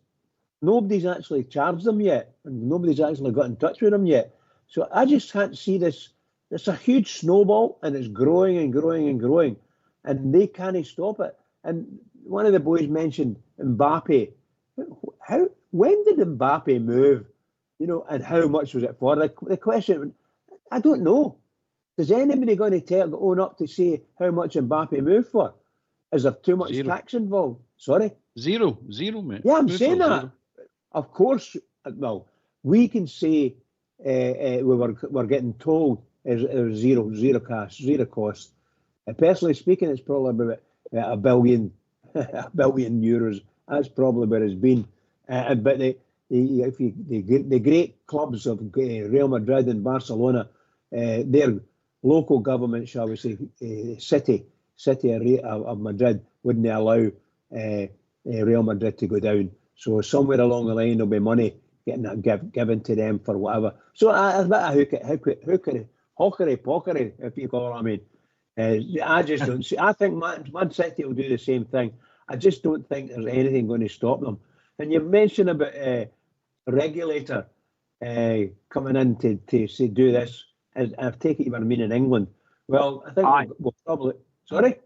nobody's actually charged them yet, and nobody's actually got in touch with them yet. So I just can't see this. It's a huge snowball, and it's growing and growing and growing, and they can't stop it. And one of the boys mentioned Mbappe. When did Mbappe move? You know, and how much was it for? The question, I don't know. Is anybody going to own up to say how much Mbappe moved for? Is there too much tax involved? Sorry? Zero, mate. Yeah, I'm Moved saying for that. zero. Of course, well, we can say we're getting told is zero cost. Personally speaking, it's probably about a billion euros. That's probably where it's been. But the great clubs of Real Madrid and Barcelona, their local government, shall we say, city of Madrid, wouldn't allow Real Madrid to go down. So somewhere along the line there'll be money getting that given to them for whatever. So a bit of hookery-pockery, if you call it what I mean. I just don't see. I think Man City will do the same thing. I just don't think there's anything going to stop them. And you mentioned about a regulator coming in to say do this. And I take it you were meaning England. Well, I think we'll probably. Sorry.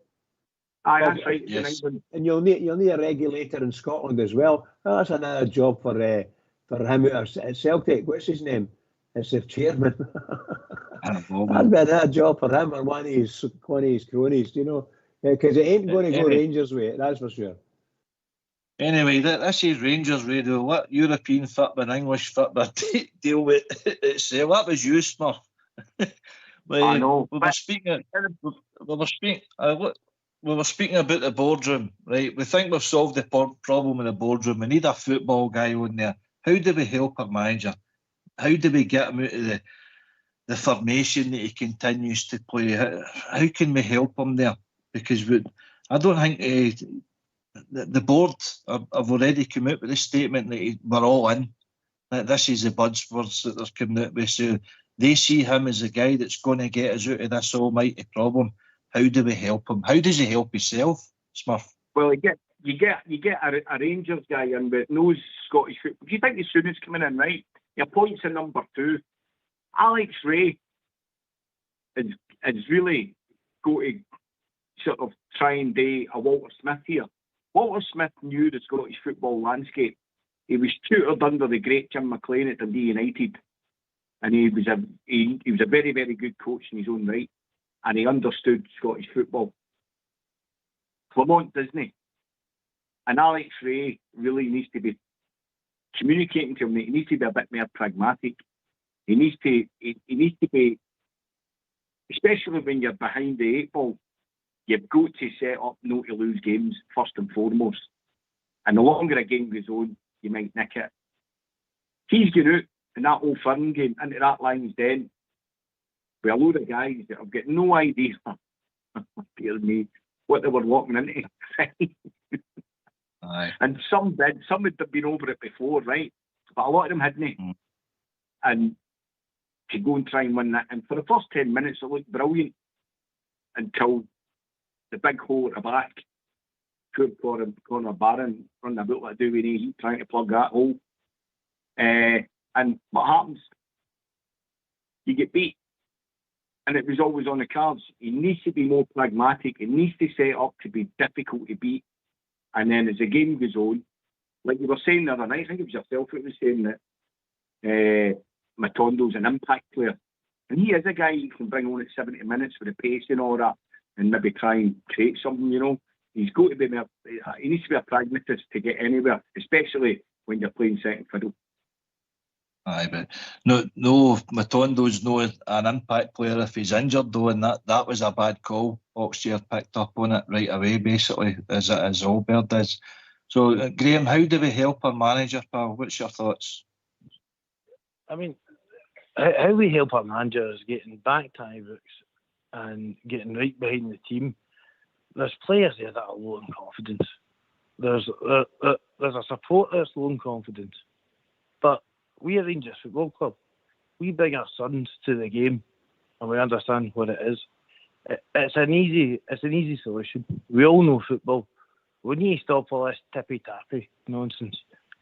That's right. Yes. In England. And you'll need a regulator in Scotland as well. Well, that's another job for him at Celtic. What's his name? It's the chairman. That'd be another job for him or one of his cronies, you know, because it ain't going to go Rangers' way, that's for sure. Anyway, this is Rangers Radio. What European football, English football deal with itself. That was you, Smurf. I know. We were speaking about the boardroom, right? We think we've solved the problem in the boardroom. We need a football guy on there. How do we help our manager? How do we get him out of the formation that he continues to play? How can we help him there? Because I don't think the board have already come out with a statement that we're all in. That this is the buzzwords that they're coming out with. So they see him as the guy that's going to get us out of this almighty problem. How do we help him? How does he help himself, Smurf? Well, you get a Rangers guy in that knows Scottish football. Do you think the students coming in, right? He appoints a number 2. Alex Ray is really going to sort of try and do a Walter Smith here. Walter Smith knew the Scottish football landscape. He was tutored under the great Jim McLean at Dundee United, and he was a very, very good coach in his own right, and he understood Scottish football. Clement Disney and Alex Ray really needs to be communicating to him that he needs to be a bit more pragmatic. He needs to be, especially when you're behind the 8 ball, you've got to set up not to lose games first and foremost. And the longer a game goes on, you might nick it. He's going out in that Old Firm game into that Lions Den with a load of guys that have got no idea, dear me, what they were walking into. Aye. And some would have been over it before, right? But a lot of them hadn't. And to go and try and win that. And for the first 10 minutes, it looked brilliant until the big hole at the back. Good for him, Conor Barron, running about like doing he trying to plug that hole. And what happens? You get beat. And it was always on the cards. He needs to be more pragmatic. He needs to set up to be difficult to beat. And then as the game goes on, like you were saying the other night, I think it was yourself that was saying that Matondo's an impact player. And he is a guy you can bring on at 70 minutes with the pace and all that and maybe try and create something, you know. He's got to be he needs to be a pragmatist to get anywhere, especially when you're playing second fiddle. Aye, but no, Matondo's no an impact player if he's injured though, and that was a bad call. Oxford picked up on it right away, basically, as Allbird is. So, Graham, how do we help our manager, pal? What's your thoughts? I mean, how we help our manager is getting back to Ibrox and getting right behind the team. There's players there that are low in confidence. There's a support that's low in confidence. But we are Rangers Football Club. we bring our sons to the game and we understand what it is. It's an easy solution. We all know football. We need to stop all this tippy-tappy nonsense.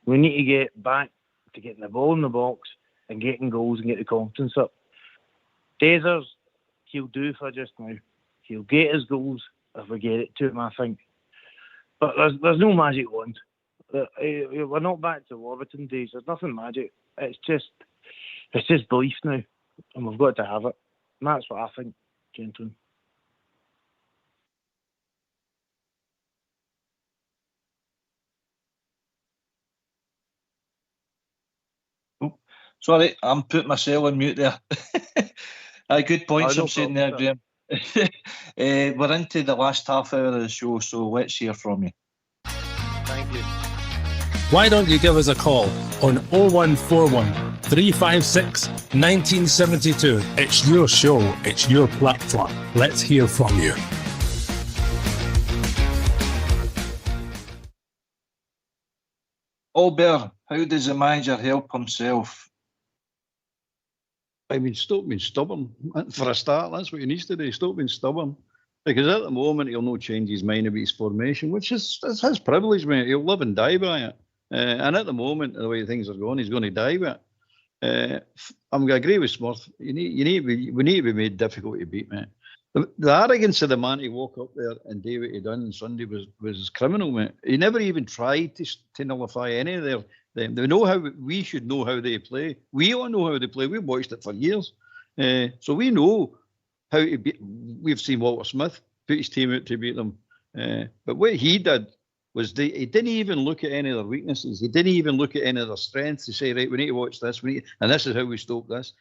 We need to get back to getting the ball in the box and getting goals and get the confidence up. Dazers, he'll do for just now. He'll get his goals if we get it to him, I think. But there's no magic wand. We're not back to Warburton days. There's nothing magic. It's just belief now, and we've got to have it. And that's what I think, gentlemen. Sorry, I'm putting myself on mute there. Good points I'm saying there, Graham. We're into the last half hour of the show, so let's hear from you. Thank you. Why don't you give us a call on 0141 356 1972? It's your show, it's your platform. Let's hear from you. Albert, how does the manager help himself? I mean, stop being stubborn. For a start, that's what he needs to do. Stop being stubborn. Because at the moment, he'll not change his mind about his formation, which is his privilege, mate. He'll live and die by it. And at the moment, the way things are going, he's going to die with it. I'm going to agree with Smurf. We need to be made difficult to beat, mate. The arrogance of the man to walk up there and do what he done on Sunday was criminal, mate. He never even tried to nullify any of them. They know how we should know how they play. We all know how they play. We've watched it for years, so we know how to beat. We've seen Walter Smith put his team out to beat them, but what he did was he didn't even look at any of their weaknesses. He didn't even look at any of their strengths to say, right, we need to watch this. And this is how we stop this.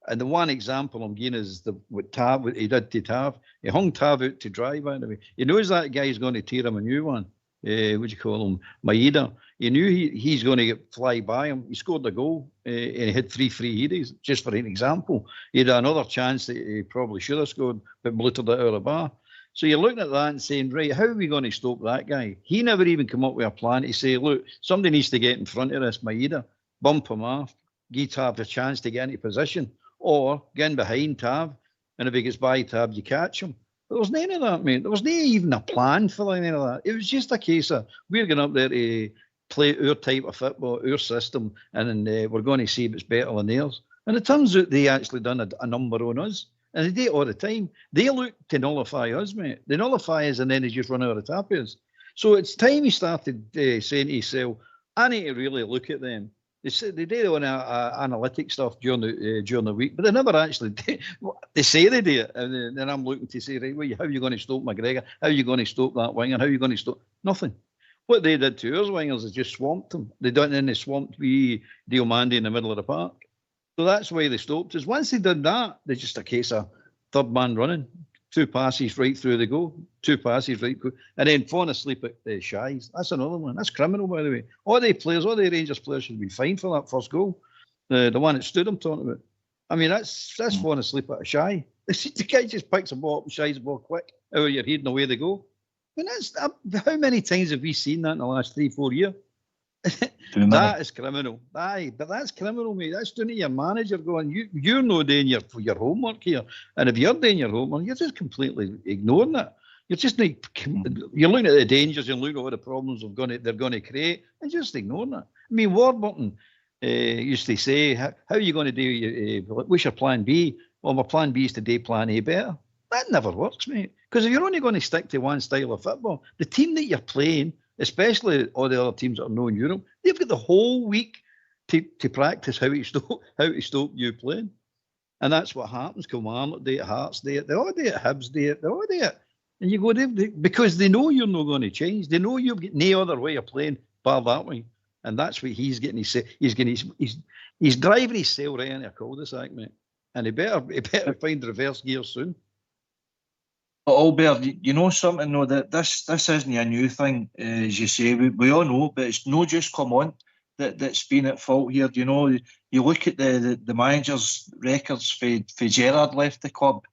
And the one example I'm giving is what he did to Tav. He hung Tav out to dry, by the way. He knows that guy's going to tear him a new one. What do you call him? Maeda. He knew he's going to fly by him. He scored the goal and he had 3 free headers, just for an example. He had another chance that he probably should have scored, but blotted it out of the bar. So you're looking at that and saying, right, how are we going to stop that guy? He never even come up with a plan to say, look, somebody needs to get in front of this Maeda, bump him off, give Tav a chance to get into position, or get in behind Tav, and if he gets by Tav, you catch him. There was none of that, mate. There was not even a plan for any of that. It was just a case of we're going up there to play our type of football, our system, and then we're going to see if it's better than theirs. And it turns out they actually done a number on us. And they do it all the time. They look to nullify us, mate. They nullify us and then they just run out of tap us. So it's time he started saying to himself, I need to really look at them. They do all analytic stuff during the week, but they never actually do. They say they do it, and then I'm looking to say, right, well, how are you going to stop McGregor? How are you going to stop that winger? How are you going to stop? Nothing. What they did to our wingers is just swamped them. They done in the swamped Diomande in the middle of the park. So that's why they stopped us. Once they did that, they're just a case of third man running. 2 passes right through the goal. 2 passes right through. And then falling asleep at the shies. That's another one. That's criminal, by the way. All the Rangers players should be fined for that first goal. The one that stood I'm talking about. I mean, that's falling asleep at a shy. The guy just picks a ball up and shies the ball quick out of your head and away they go. I mean, how many times have we seen that in the last 3-4 years? That is criminal. Aye, but that's criminal, mate. That's doing it to your manager going, you're not doing your homework here. And if you're doing your homework, you're just completely ignoring it. You're just you're looking at the dangers, you're looking at all the problems they're going to create, and just ignoring it. I mean, Warburton used to say, how are you going to do, what's your plan B? Well, my plan B is to do plan A better. That never works, mate. Because if you're only going to stick to one style of football, the team that you're playing, especially all the other teams that are known in Europe, they've got the whole week to practice how to stop you playing. And that's what happens. Kilmarnock do it, Hearts do it, they all do it, Hibs do it, they all do it. And you go there because they know you're not going to change. They know you've got no other way of playing bar that way. And that's what he's getting. He's driving himself right into a cul-de-sac, mate. And he better find reverse gear soon. But Albert, you know something though, that this isn't a new thing, as you say. We all know, but it's no just come on that's been at fault here. You know, you look at the manager's records for Gerrard left the club.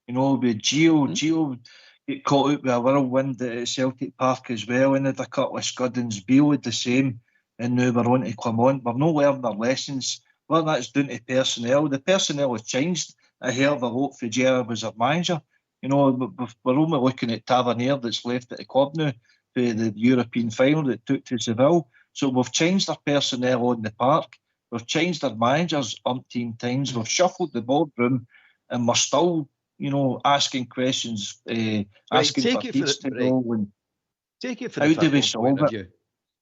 You know, with Gio get caught out with a whirlwind at Celtic Park as well, and had a couple of scuddings. Beale had the same, and now we're on to Clermont. We're not learning our lessons. Well, that's down to personnel. The personnel has changed a hell of a lot for Gerrard was our manager. You know, we're only looking at Tavernier that's left at the club now for the European final that took to Seville. So we've changed our personnel on the park. We've changed our managers umpteen times. We've shuffled the boardroom, and we're still, you know, asking questions, asking for teams to go. Take it for how the do we football point solve of view.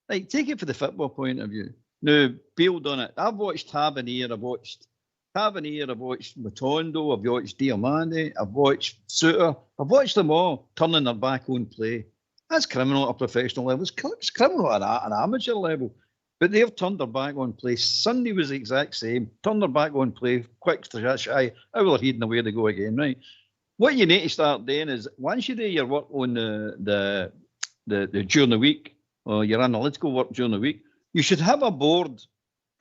Like, take it for the football point of view. Now, build on it. I've watched Tavernier, I've watched Matondo, I've watched Diamande, I've watched Suter, I've watched them all turning their back on play. That's criminal at a professional level. It's criminal at an amateur level. But they've turned their back on play. Sunday was the exact same. Turned their back on play, quick to shy, out of their head and away they go again, right? What you need to start doing is, once you do your work on the during the week, or your analytical work during the week, you should have a board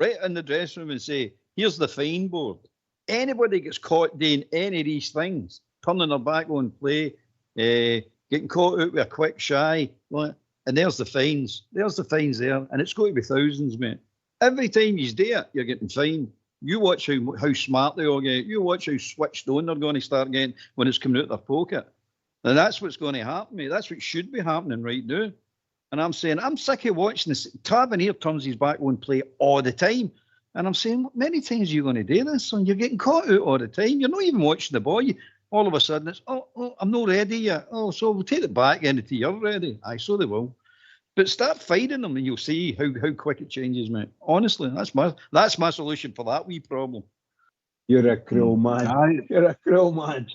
right in the dressing room and say, here's the fine board. Anybody gets caught doing any of these things, turning their back on play, getting caught out with a quick shy, and there's the fines. There's the fines there, and it's going to be thousands, mate. Every time you do it, you're getting fined. You watch how smart they all get. You watch how switched on they're going to start getting when it's coming out of their pocket. And that's what's going to happen, mate. That's what should be happening right now. And I'm saying, I'm sick of watching this. Tavernier turns his back on play all the time. And I'm saying, many times you're going to do this, and you're getting caught out all the time. You're not even watching the ball. All of a sudden, it's, oh, I'm not ready yet. Oh, so we'll take it back until you're ready. Aye, so they will. But start fighting them, and you'll see how quick it changes, mate. Honestly, that's my solution for that wee problem. You're a cruel man. Aye. You're a cruel man.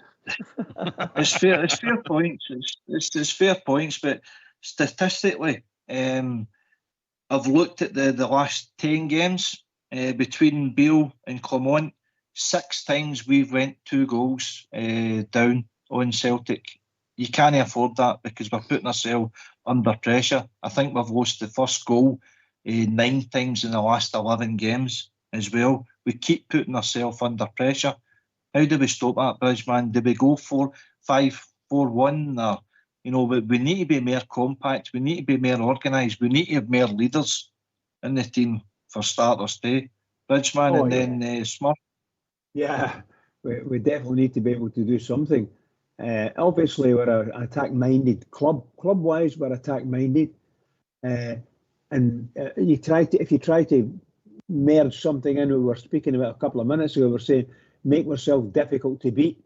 It's fair points. It's fair points, but statistically, I've looked at the last 10 games between Beale and Clermont. 6 times we've went 2 goals down on Celtic. You can't afford that because we're putting ourselves under pressure. I think we've lost the first goal 9 times in the last 11 games as well. We keep putting ourselves under pressure. How do we stop that, Bridgeman? Do we go 4-5-4-1? Or, you know, we need to be more compact. We need to be more organised. We need to have more leaders in the team for starters day. Bridgeman and then Smurf. Yeah, we definitely need to be able to do something. Obviously, we're an attack-minded club. Club-wise, we're attack-minded, and if you try to merge something in, we were speaking about a couple of minutes ago. We're saying make yourself difficult to beat.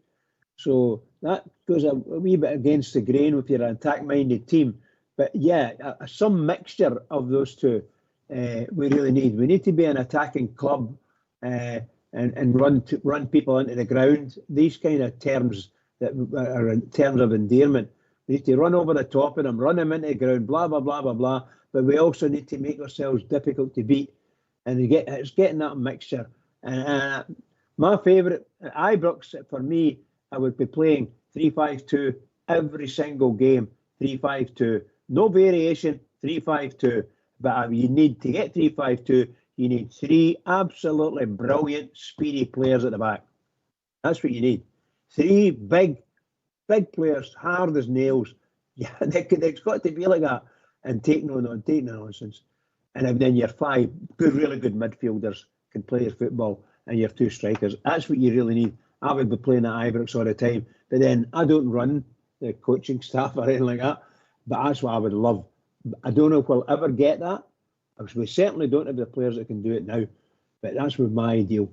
So that goes a wee bit against the grain if you're an attack-minded team. But yeah, some mixture of those two we really need. We need to be an attacking club and run people into the ground. These kind of terms that are in terms of endearment. We need to run over the top of them, run them into the ground, blah, blah, blah, blah, blah. But we also need to make ourselves difficult to beat. And it's getting that mixture. My favourite, at Ibrox, for me, I would be playing 3-5-2 every single game. 3-5-2. No variation, 3-5-2. But you need to get 3-5-2, you need 3 absolutely brilliant, speedy players at the back. That's what you need. 3 big players, hard as nails. Yeah, it's got to be like that. And take no nonsense. And then your 5 really good midfielders can play your football, and your 2 strikers. That's what you really need. I would be playing at Ibrox all the time. But then I don't run the coaching staff or anything like that. But that's what I would love. I don't know if we'll ever get that, because we certainly don't have the players that can do it now. But that's with my ideal.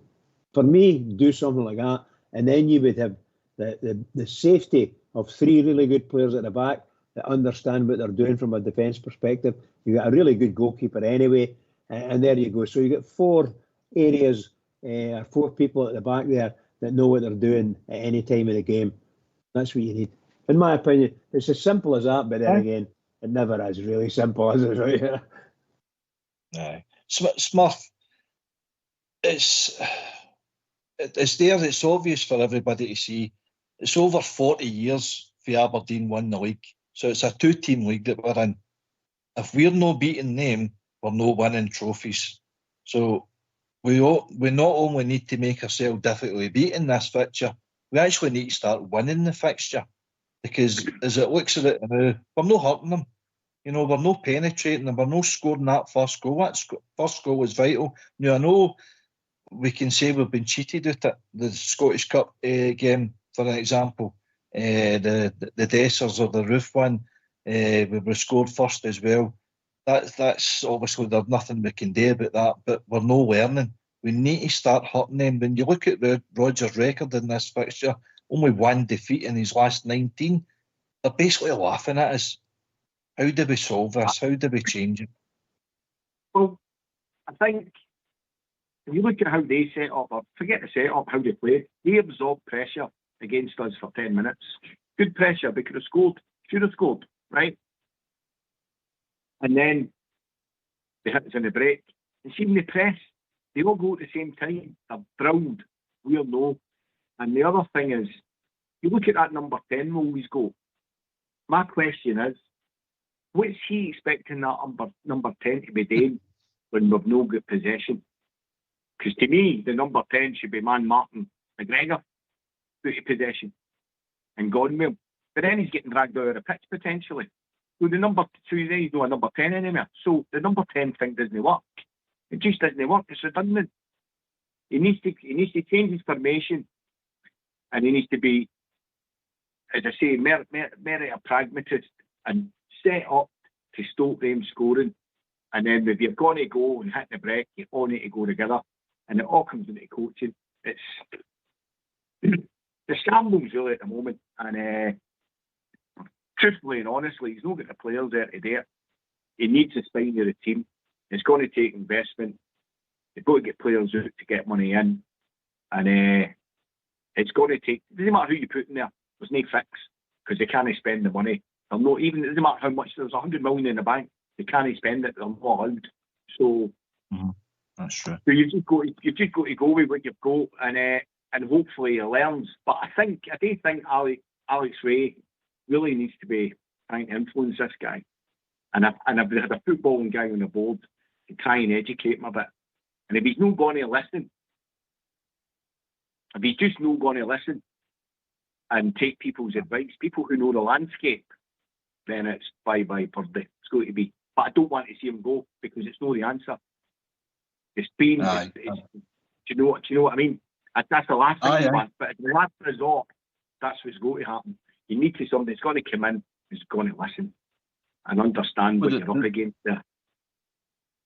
For me, do something like that, and then you would have the safety of 3 really good players at the back that understand what they're doing from a defence perspective. You got a really good goalkeeper anyway, and there you go. So you get 4 areas, 4 people at the back there that know what they're doing at any time of the game. That's what you need. In my opinion, it's as simple as that, but then again, it never is really simple, is it? Right? Aye. Smurf, it's there, it's obvious for everybody to see. It's over 40 years for Aberdeen won the league. So it's a 2-team league that we're in. If we're not beating them, we're not winning trophies. So we not only need to make ourselves difficultly beat in this fixture, we actually need to start winning the fixture. Because as it looks at it now, we're not hurting them. You know, we're not penetrating them. We're not scoring that first goal. That first goal was vital. Now, I know we can say we've been cheated at it. The Scottish Cup game, for example, the Dessers or the Roof one, we were scored first as well. That's obviously there's nothing we can do about that, but we're no learning. We need to start hurting them. When you look at Rodgers' record in this fixture, only one defeat in his last 19, they're basically laughing at us. How do we solve this? How do we change it? Well, I think if you look at how they set up, or forget the set up, how they played, they absorbed pressure against us for 10 minutes. Good pressure, they could have scored, should have scored, right? And then they hit us in the break. And see, when they press, they all go at the same time. They're drilled. We'll know. And the other thing is, you look at that number 10 we always go. My question is, what's he expecting that number 10 to be doing when we've no good possession? Because to me, the number 10 should be Martin McGregor, out of possession, and gone with him. But then he's getting dragged out of the pitch potentially. So the number 2, he's not a number 10 anymore. So the number 10 thing doesn't work. It just doesn't work. It's redundant. He needs to change his formation, and he needs to be, as I say, more a pragmatist and set up to stop them scoring. And then if you're going to go and hit the break, you all need to go together. And it all comes into coaching. It's the shambles really at the moment. And truthfully and honestly, he's not got the players there to do it. He needs a spine of the team. It's going to take investment. They've got to get players out to get money in. And it's going to take, it doesn't matter who you put in there, there's no fix, because they can't spend the money. They're not, even, it doesn't matter how much, there's 100 million in the bank, they can't spend it, they're not allowed. So, that's true. So you've just got to go with what you've got, and hopefully he learns. But I do think Alex Ray really needs to be trying to influence this guy. And if they had a footballing guy on the board to try and educate him a bit. And if he's not going to listen, if he's just not going to listen and take people's advice, people who know the landscape, then it's bye-bye Purdy. It's going to be. But I don't want to see him go, because it's not the answer. It's been, do you know what I mean? That's the last thing you want. But at the last resort, that's what's going to happen. You need to somebody that's going to come in, who's going to listen and understand what you're up against there.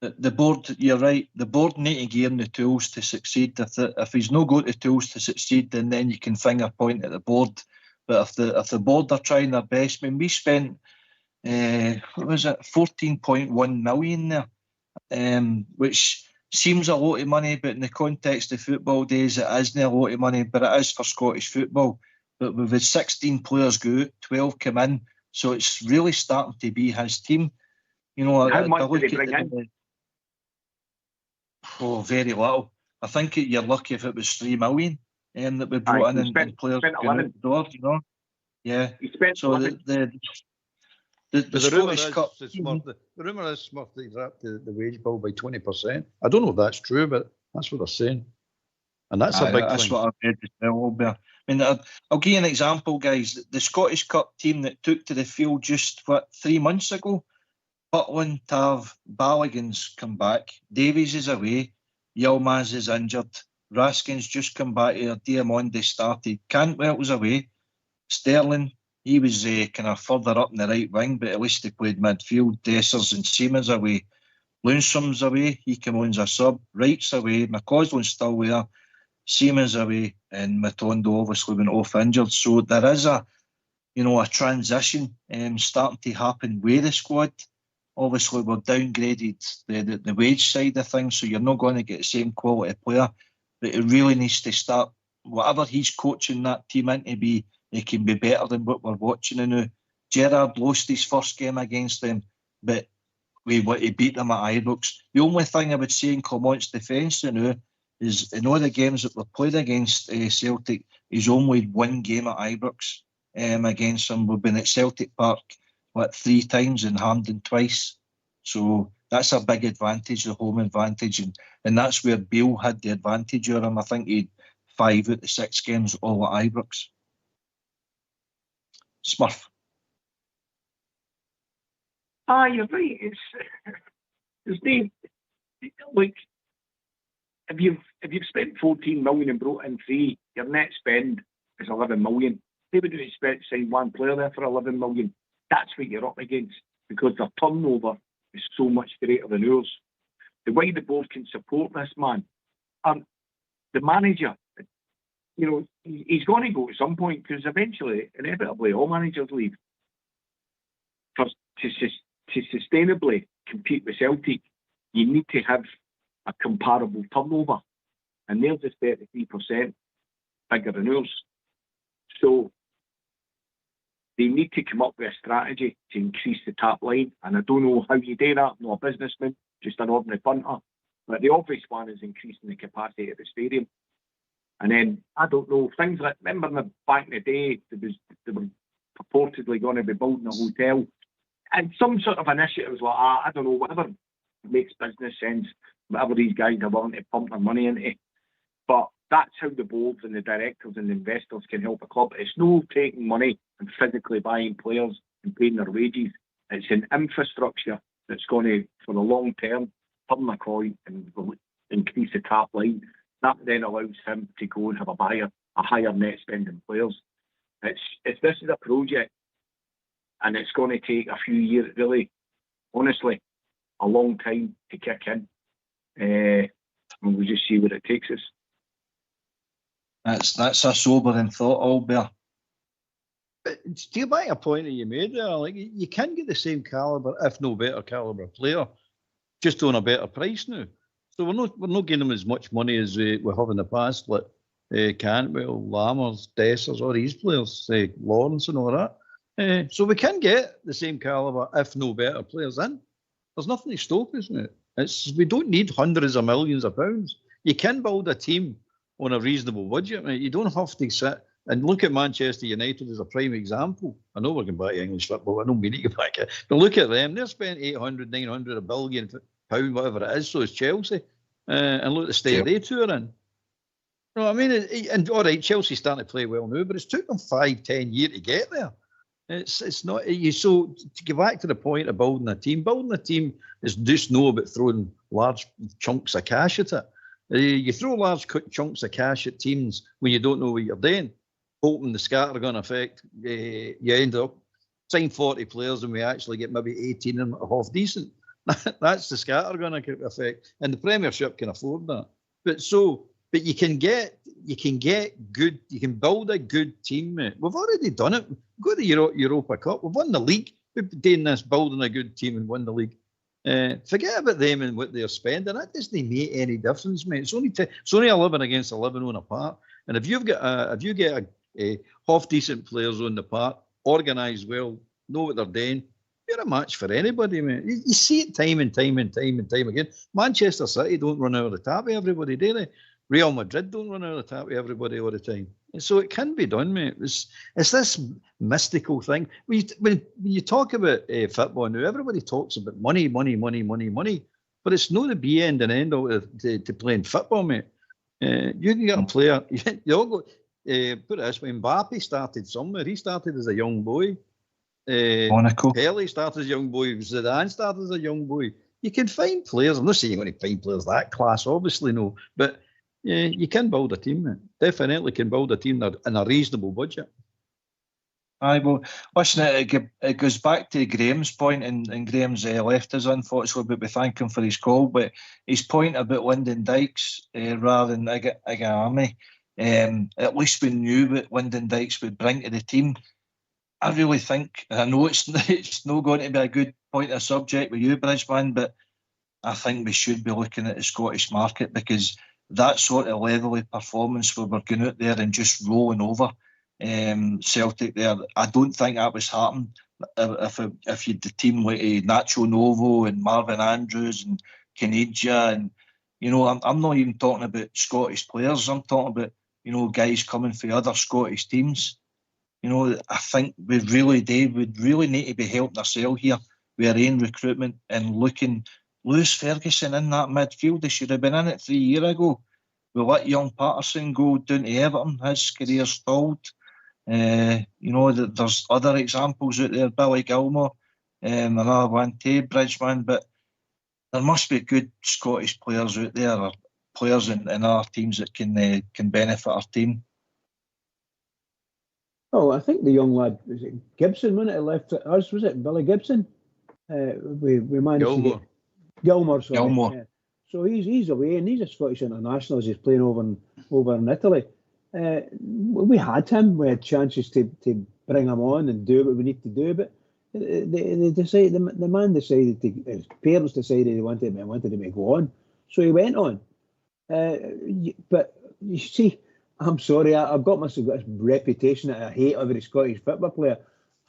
The board, you're right. The board need to give him the tools to succeed. If he's not got the tools to succeed, then you can finger point at the board. But if the board are trying their best, I mean, we spent what was it, 14.1 million there, which seems a lot of money, but in the context of football days, it isn't a lot of money, but it is for Scottish football. But we've had 16 players go out, 12 come in, so it's really starting to be his team. You know, how much did they bring in? Oh, very little. I think you're lucky if it was 3 million that we brought in and players going out the door, you know. Yeah. So the Scottish Cup. The rumour is Smurf that he's upped the wage bill by 20%. I don't know if that's true, but that's what they're saying. And that's a big thing. That's what I've read as well. I mean, I'll give you an example, guys. The Scottish Cup team that took to the field just, 3 months ago, Butland, Tav, Balogun's come back. Davies is away. Yilmaz is injured. Raskin's just come back here. Diamondi started. Cantwell was away. Sterling, he was kind of further up in the right wing, but at least he played midfield. Dessers and Seaman's away. Lundstrom's away. He came on as a sub. Wright's away. McCausland's still there. Seaman's away. And Matondo obviously went off injured. So there is a transition starting to happen with the squad. Obviously, we've downgraded the wage side of things, so you're not going to get the same quality player. But it really needs to start, whatever he's coaching that team into be, it can be better than what we're watching now. Gerrard lost his first game against them, but he beat them at Ibrox. The only thing I would say in Clermont's defence now is in all the games that we've played against Celtic, he's only one game at Ibrox against them. We've been at Celtic Park 3 times and Hampden twice. So that's a big advantage, the home advantage. And that's where Beale had the advantage over him. I think he had 5 out of 6 games all at Ibrox. Smurf. You're right. It's like, if you've spent 14 million and brought in 3, your net spend is 11 million. They would expect to sign one player there for 11 million. That's what you're up against, because their turnover is so much greater than ours. The way the board can support this man, the manager, you know, he's going to go at some point, because eventually, inevitably, all managers leave. To sustainably compete with Celtic, you need to have a comparable turnover, and theirs is 33% bigger than ours. So they need to come up with a strategy to increase the top line, and I don't know how you do that. I'm not a businessman, just an ordinary punter. But the obvious one is increasing the capacity of the stadium. And then, I don't know, things like, remember back in the day, they were purportedly going to be building a hotel, and some sort of initiatives like that, I don't know, whatever makes business sense, whatever these guys are willing to pump their money into. But that's how the boards and the directors and the investors can help a club. It's no taking money and physically buying players and paying their wages. It's an infrastructure that's going to, for the long term, turn the coin and increase the top line. That then allows him to go and have a higher net spending players. This is a project, and it's going to take a few years, really, honestly, a long time to kick in. And we'll just see where it takes us. That's a sobering thought, Albert. But to get back a point that you made there, like, you can get the same calibre, if no better calibre player, just on a better price now. So we're not getting them as much money as we have in the past, like Cantwell, Lammers, Dessers, all these players, Lawrence and all that. So we can get the same calibre, if no better players in. There's nothing to stop us now. We don't need hundreds of millions of pounds. You can build a team on a reasonable budget, mate. You don't have to sit and look at Manchester United as a prime example. I know we're going back to English football. I don't mean to go back. But look at them. They've spent 800, 900, £1 billion, whatever it is. So is Chelsea. And look at the state they two are in. You know what I mean? And all right, Chelsea's starting to play well now, but it's took them 5-10 years to get there. It's not you. So to get back to the point of building a team is just know about throwing large chunks of cash at it. You throw large chunks of cash at teams when you don't know what you're doing, hoping the scatter gun effect. You end up sign 40 players and we actually get maybe 18 and half decent. That's the scatter gun effect, and the Premiership can afford that. But you can get good. You can build a good team, mate. We've already done it. Go to the Europa Cup. We've won the league. We've been doing this, building a good team and won the league. Forget about them and what they're spending. That doesn't make any difference, mate. It's only 11 against 11 on a part. And if you get a half decent players on the part, organised well, know what they're doing, you're a match for anybody, mate. You see it time and time again. Manchester City don't run out of the tap with everybody, do they? Real Madrid don't run out of the tap with everybody all the time. And so it can be done, mate. It's this mystical thing. When you talk about football now, everybody talks about money. But it's not the be end and end all to playing football, mate. You can get a player. You all go, put it this way, Mbappe started somewhere. He started as a young boy. Monaco. Pelé started as a young boy. Zidane started as a young boy. You can find players. I'm not saying you're going to find players that class, obviously, no. But you can build a team, man. Definitely can build a team in a reasonable budget. Aye, well, listen, it goes back to Graham's point, and Graham's left us, unfortunately, but we thank him for his call. But his point about Lyndon Dykes rather than Igami, at least we knew what Lyndon Dykes would bring to the team. I really think, and I know it's not going to be a good point of subject with you, Bridgeman, but I think we should be looking at the Scottish market, because that sort of level of performance where we're going out there and just rolling over Celtic there, I don't think that was happening if you had the team like Nacho Novo and Marvin Andrews and Caniggia, and I'm not even talking about Scottish players. I'm talking about guys coming from other Scottish teams. I think we really would really need to be helping ourselves here with our own recruitment and looking. Lewis Ferguson in that midfield, they should have been in it 3 years ago. We let young Patterson go down to Everton, his career stalled. There's other examples out there, Billy Gilmore, another one too, Bridgeman, but there must be good Scottish players out there, or players in our teams that can benefit our team. Oh, I think the young lad, was it Gibson, when it left us, was it Billy Gibson? We managed to get Gilmore, sorry. Gilmore. Yeah. So he's away, and he's a Scottish international as he's playing over in Italy. We had him. We had chances to bring him on and do what we need to do, but they decided, the man decided, his parents decided they wanted him to go on, so he went on. But you see, I'm sorry, I've got this reputation that I hate every Scottish football player.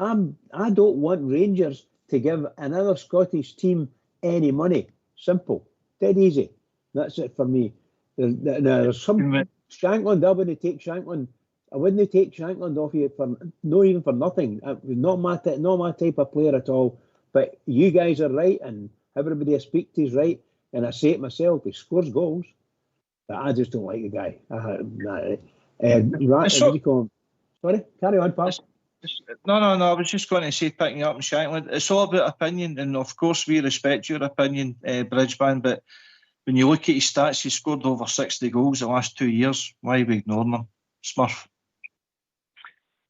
I don't want Rangers to give another Scottish team any money. Simple, dead easy. That's it for me. There's some Shankland. I wouldn't take Shankland. I wouldn't take Shankland off you for not even for nothing. Not my type of player at all. But you guys are right, and everybody I speak to is right. And I say it myself. He scores goals, but I just don't like the guy. What do you call him? Sorry, carry on, pal. No. I was just going to say, picking up on Shankland, it's all about opinion, and of course we respect your opinion, Bridgeman. But when you look at his stats, he's scored over 60 goals the last 2 years. Why are we ignoring him, Smurf?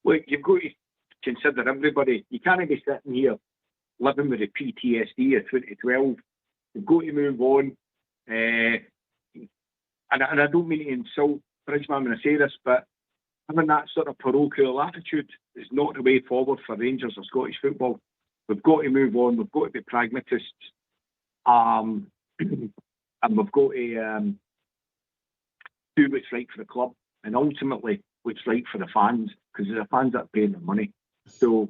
Look, you've got to consider everybody. You can't be sitting here living with the PTSD of 2012. You've got to move on. And I don't mean to insult Bridgeman when I say this, but having that sort of parochial attitude is not the way forward for Rangers or Scottish football. We've got to move on. We've got to be pragmatists. And we've got to do what's right for the club, and ultimately what's right for the fans, because it's the fans that are paying the money. So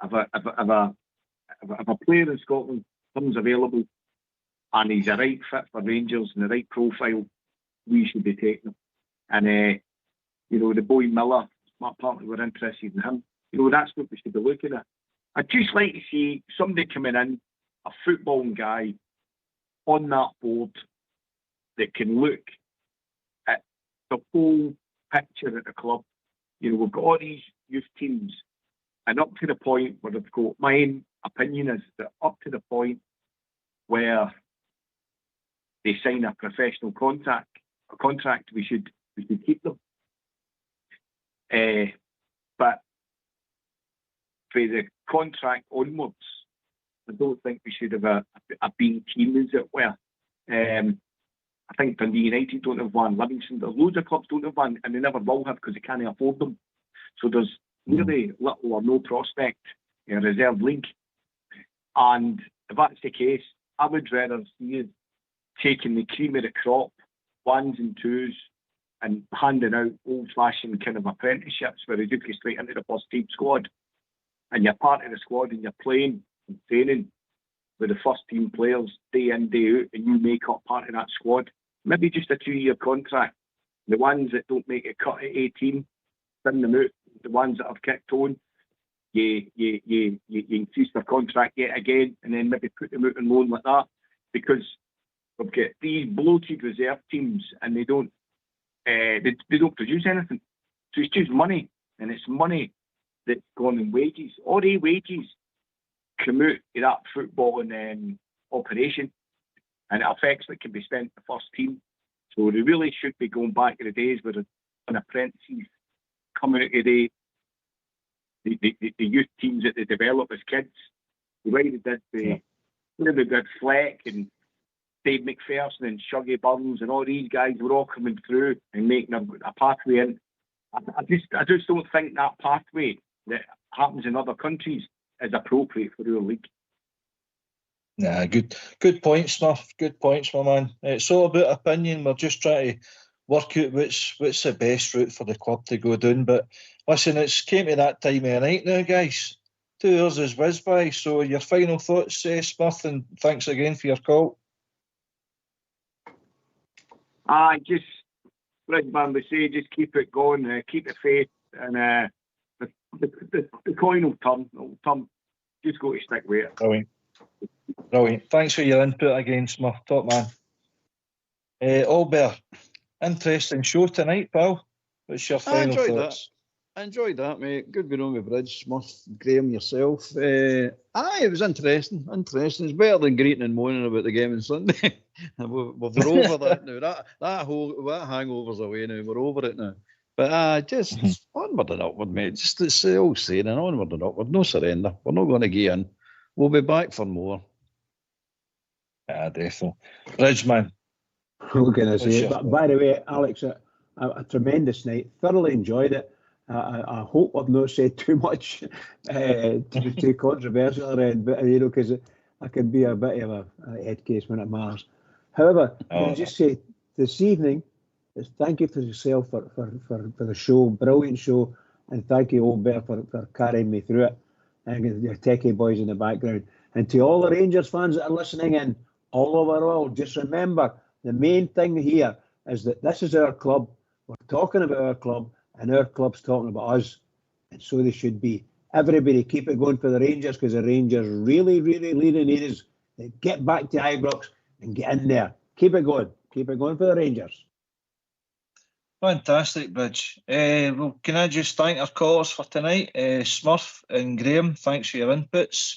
if a player in Scotland comes available and he's a right fit for Rangers and the right profile, we should be taking him. And the boy Miller, apparently we're interested in him. That's what we should be looking at. I'd just like to see somebody coming in, a footballing guy on that board that can look at the whole picture at the club. We've got all these youth teams, and up to the point where they've got, my own opinion is that up to the point where they sign a professional contract, we should keep them. But for the contract onwards, I don't think we should have a B team, as it were. I think Dundee United don't have one, Livingston, there's loads of clubs don't have one, and they never will have because they can't afford them. So there's really little or no prospect in a reserve league. And if that's the case, I would rather see us taking the cream of the crop, ones and twos, and handing out old-fashioned kind of apprenticeships where they do go straight into the first team squad. And you're part of the squad and you're playing and training with the first team players day in, day out, and you make up part of that squad. Maybe just a 2-year contract. The ones that don't make a cut at 18, send them out. The ones that have kicked on, you increase their contract yet again, and then maybe put them out on loan like that. Because we've got these bloated reserve teams, and they don't produce anything. So it's just money, and it's money that's gone in wages. All the wages come out of that football and operation, and it affects what can be spent in the first team. So they really should be going back to the days where an apprentices coming out of the youth teams that they develop as kids. The way they did Fleck and Dave McPherson and Shuggy Burns and all these guys were all coming through and making a pathway in. I just don't think that pathway that happens in other countries is appropriate for our league. Nah, good points, Smurf. Good points, my man. It's all about opinion. We're just trying to work out what's the best route for the club to go down. But listen, it's came to that time of the night now, guys. 2 hours is whizzed by. So your final thoughts, Smurf, and thanks again for your call. Just, Bridgeman would say, just keep it going, keep the faith, and the coin will turn. It'll turn. Just go to stick with it. Brilliant. Thanks for your input again, Smurf. Top man. Albert, interesting show tonight, pal. What's your final thoughts? I enjoyed that, mate. Good being on the bridge, Smurf, Graham, yourself. It was interesting. It's better than greeting and moaning about the game on Sunday. we're over that now. That hangover's away now. We're over it now. But just onward and upward, mate. Just it's the old saying, and onward and upward. No surrender. We're not going to give in. We'll be back for more. Yeah, definitely. Bridgeman. What can I say? But by the way, Alex, a tremendous night. Thoroughly enjoyed it. I hope I've not said too much to be too controversial, but because I can be a bit of a head case when it matters. However, I'll just say this evening, thank you for yourself for the show, brilliant show, and thank you, Old Bear, for carrying me through it, and your techie boys in the background. And to all the Rangers fans that are listening in all over the world, just remember the main thing here is that this is our club. We're talking about our club, and our club's talking about us, and so they should be. Everybody keep it going for the Rangers, because the Rangers really, really, really need us. Get back to Ibrox and get in there. Keep it going. Keep it going for the Rangers. Fantastic, Bridge. Well, can I just thank our callers for tonight? Smurf and Graham, thanks for your inputs.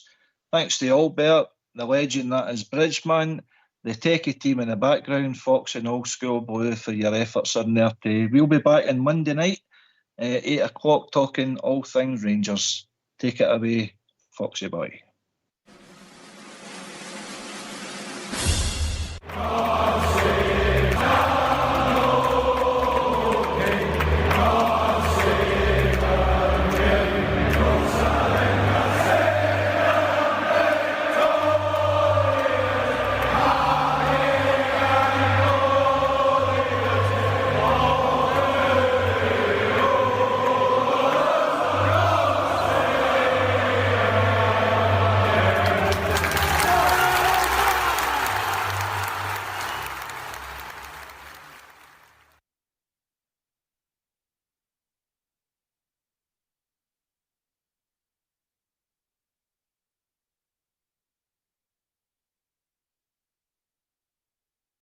Thanks to Albert, the legend that is Bridgeman, the techie team in the background, Fox and Old School Blue, for your efforts in there too. We'll be back on Monday night, 8 o'clock, talking all things Rangers. Take it away, Foxy boy.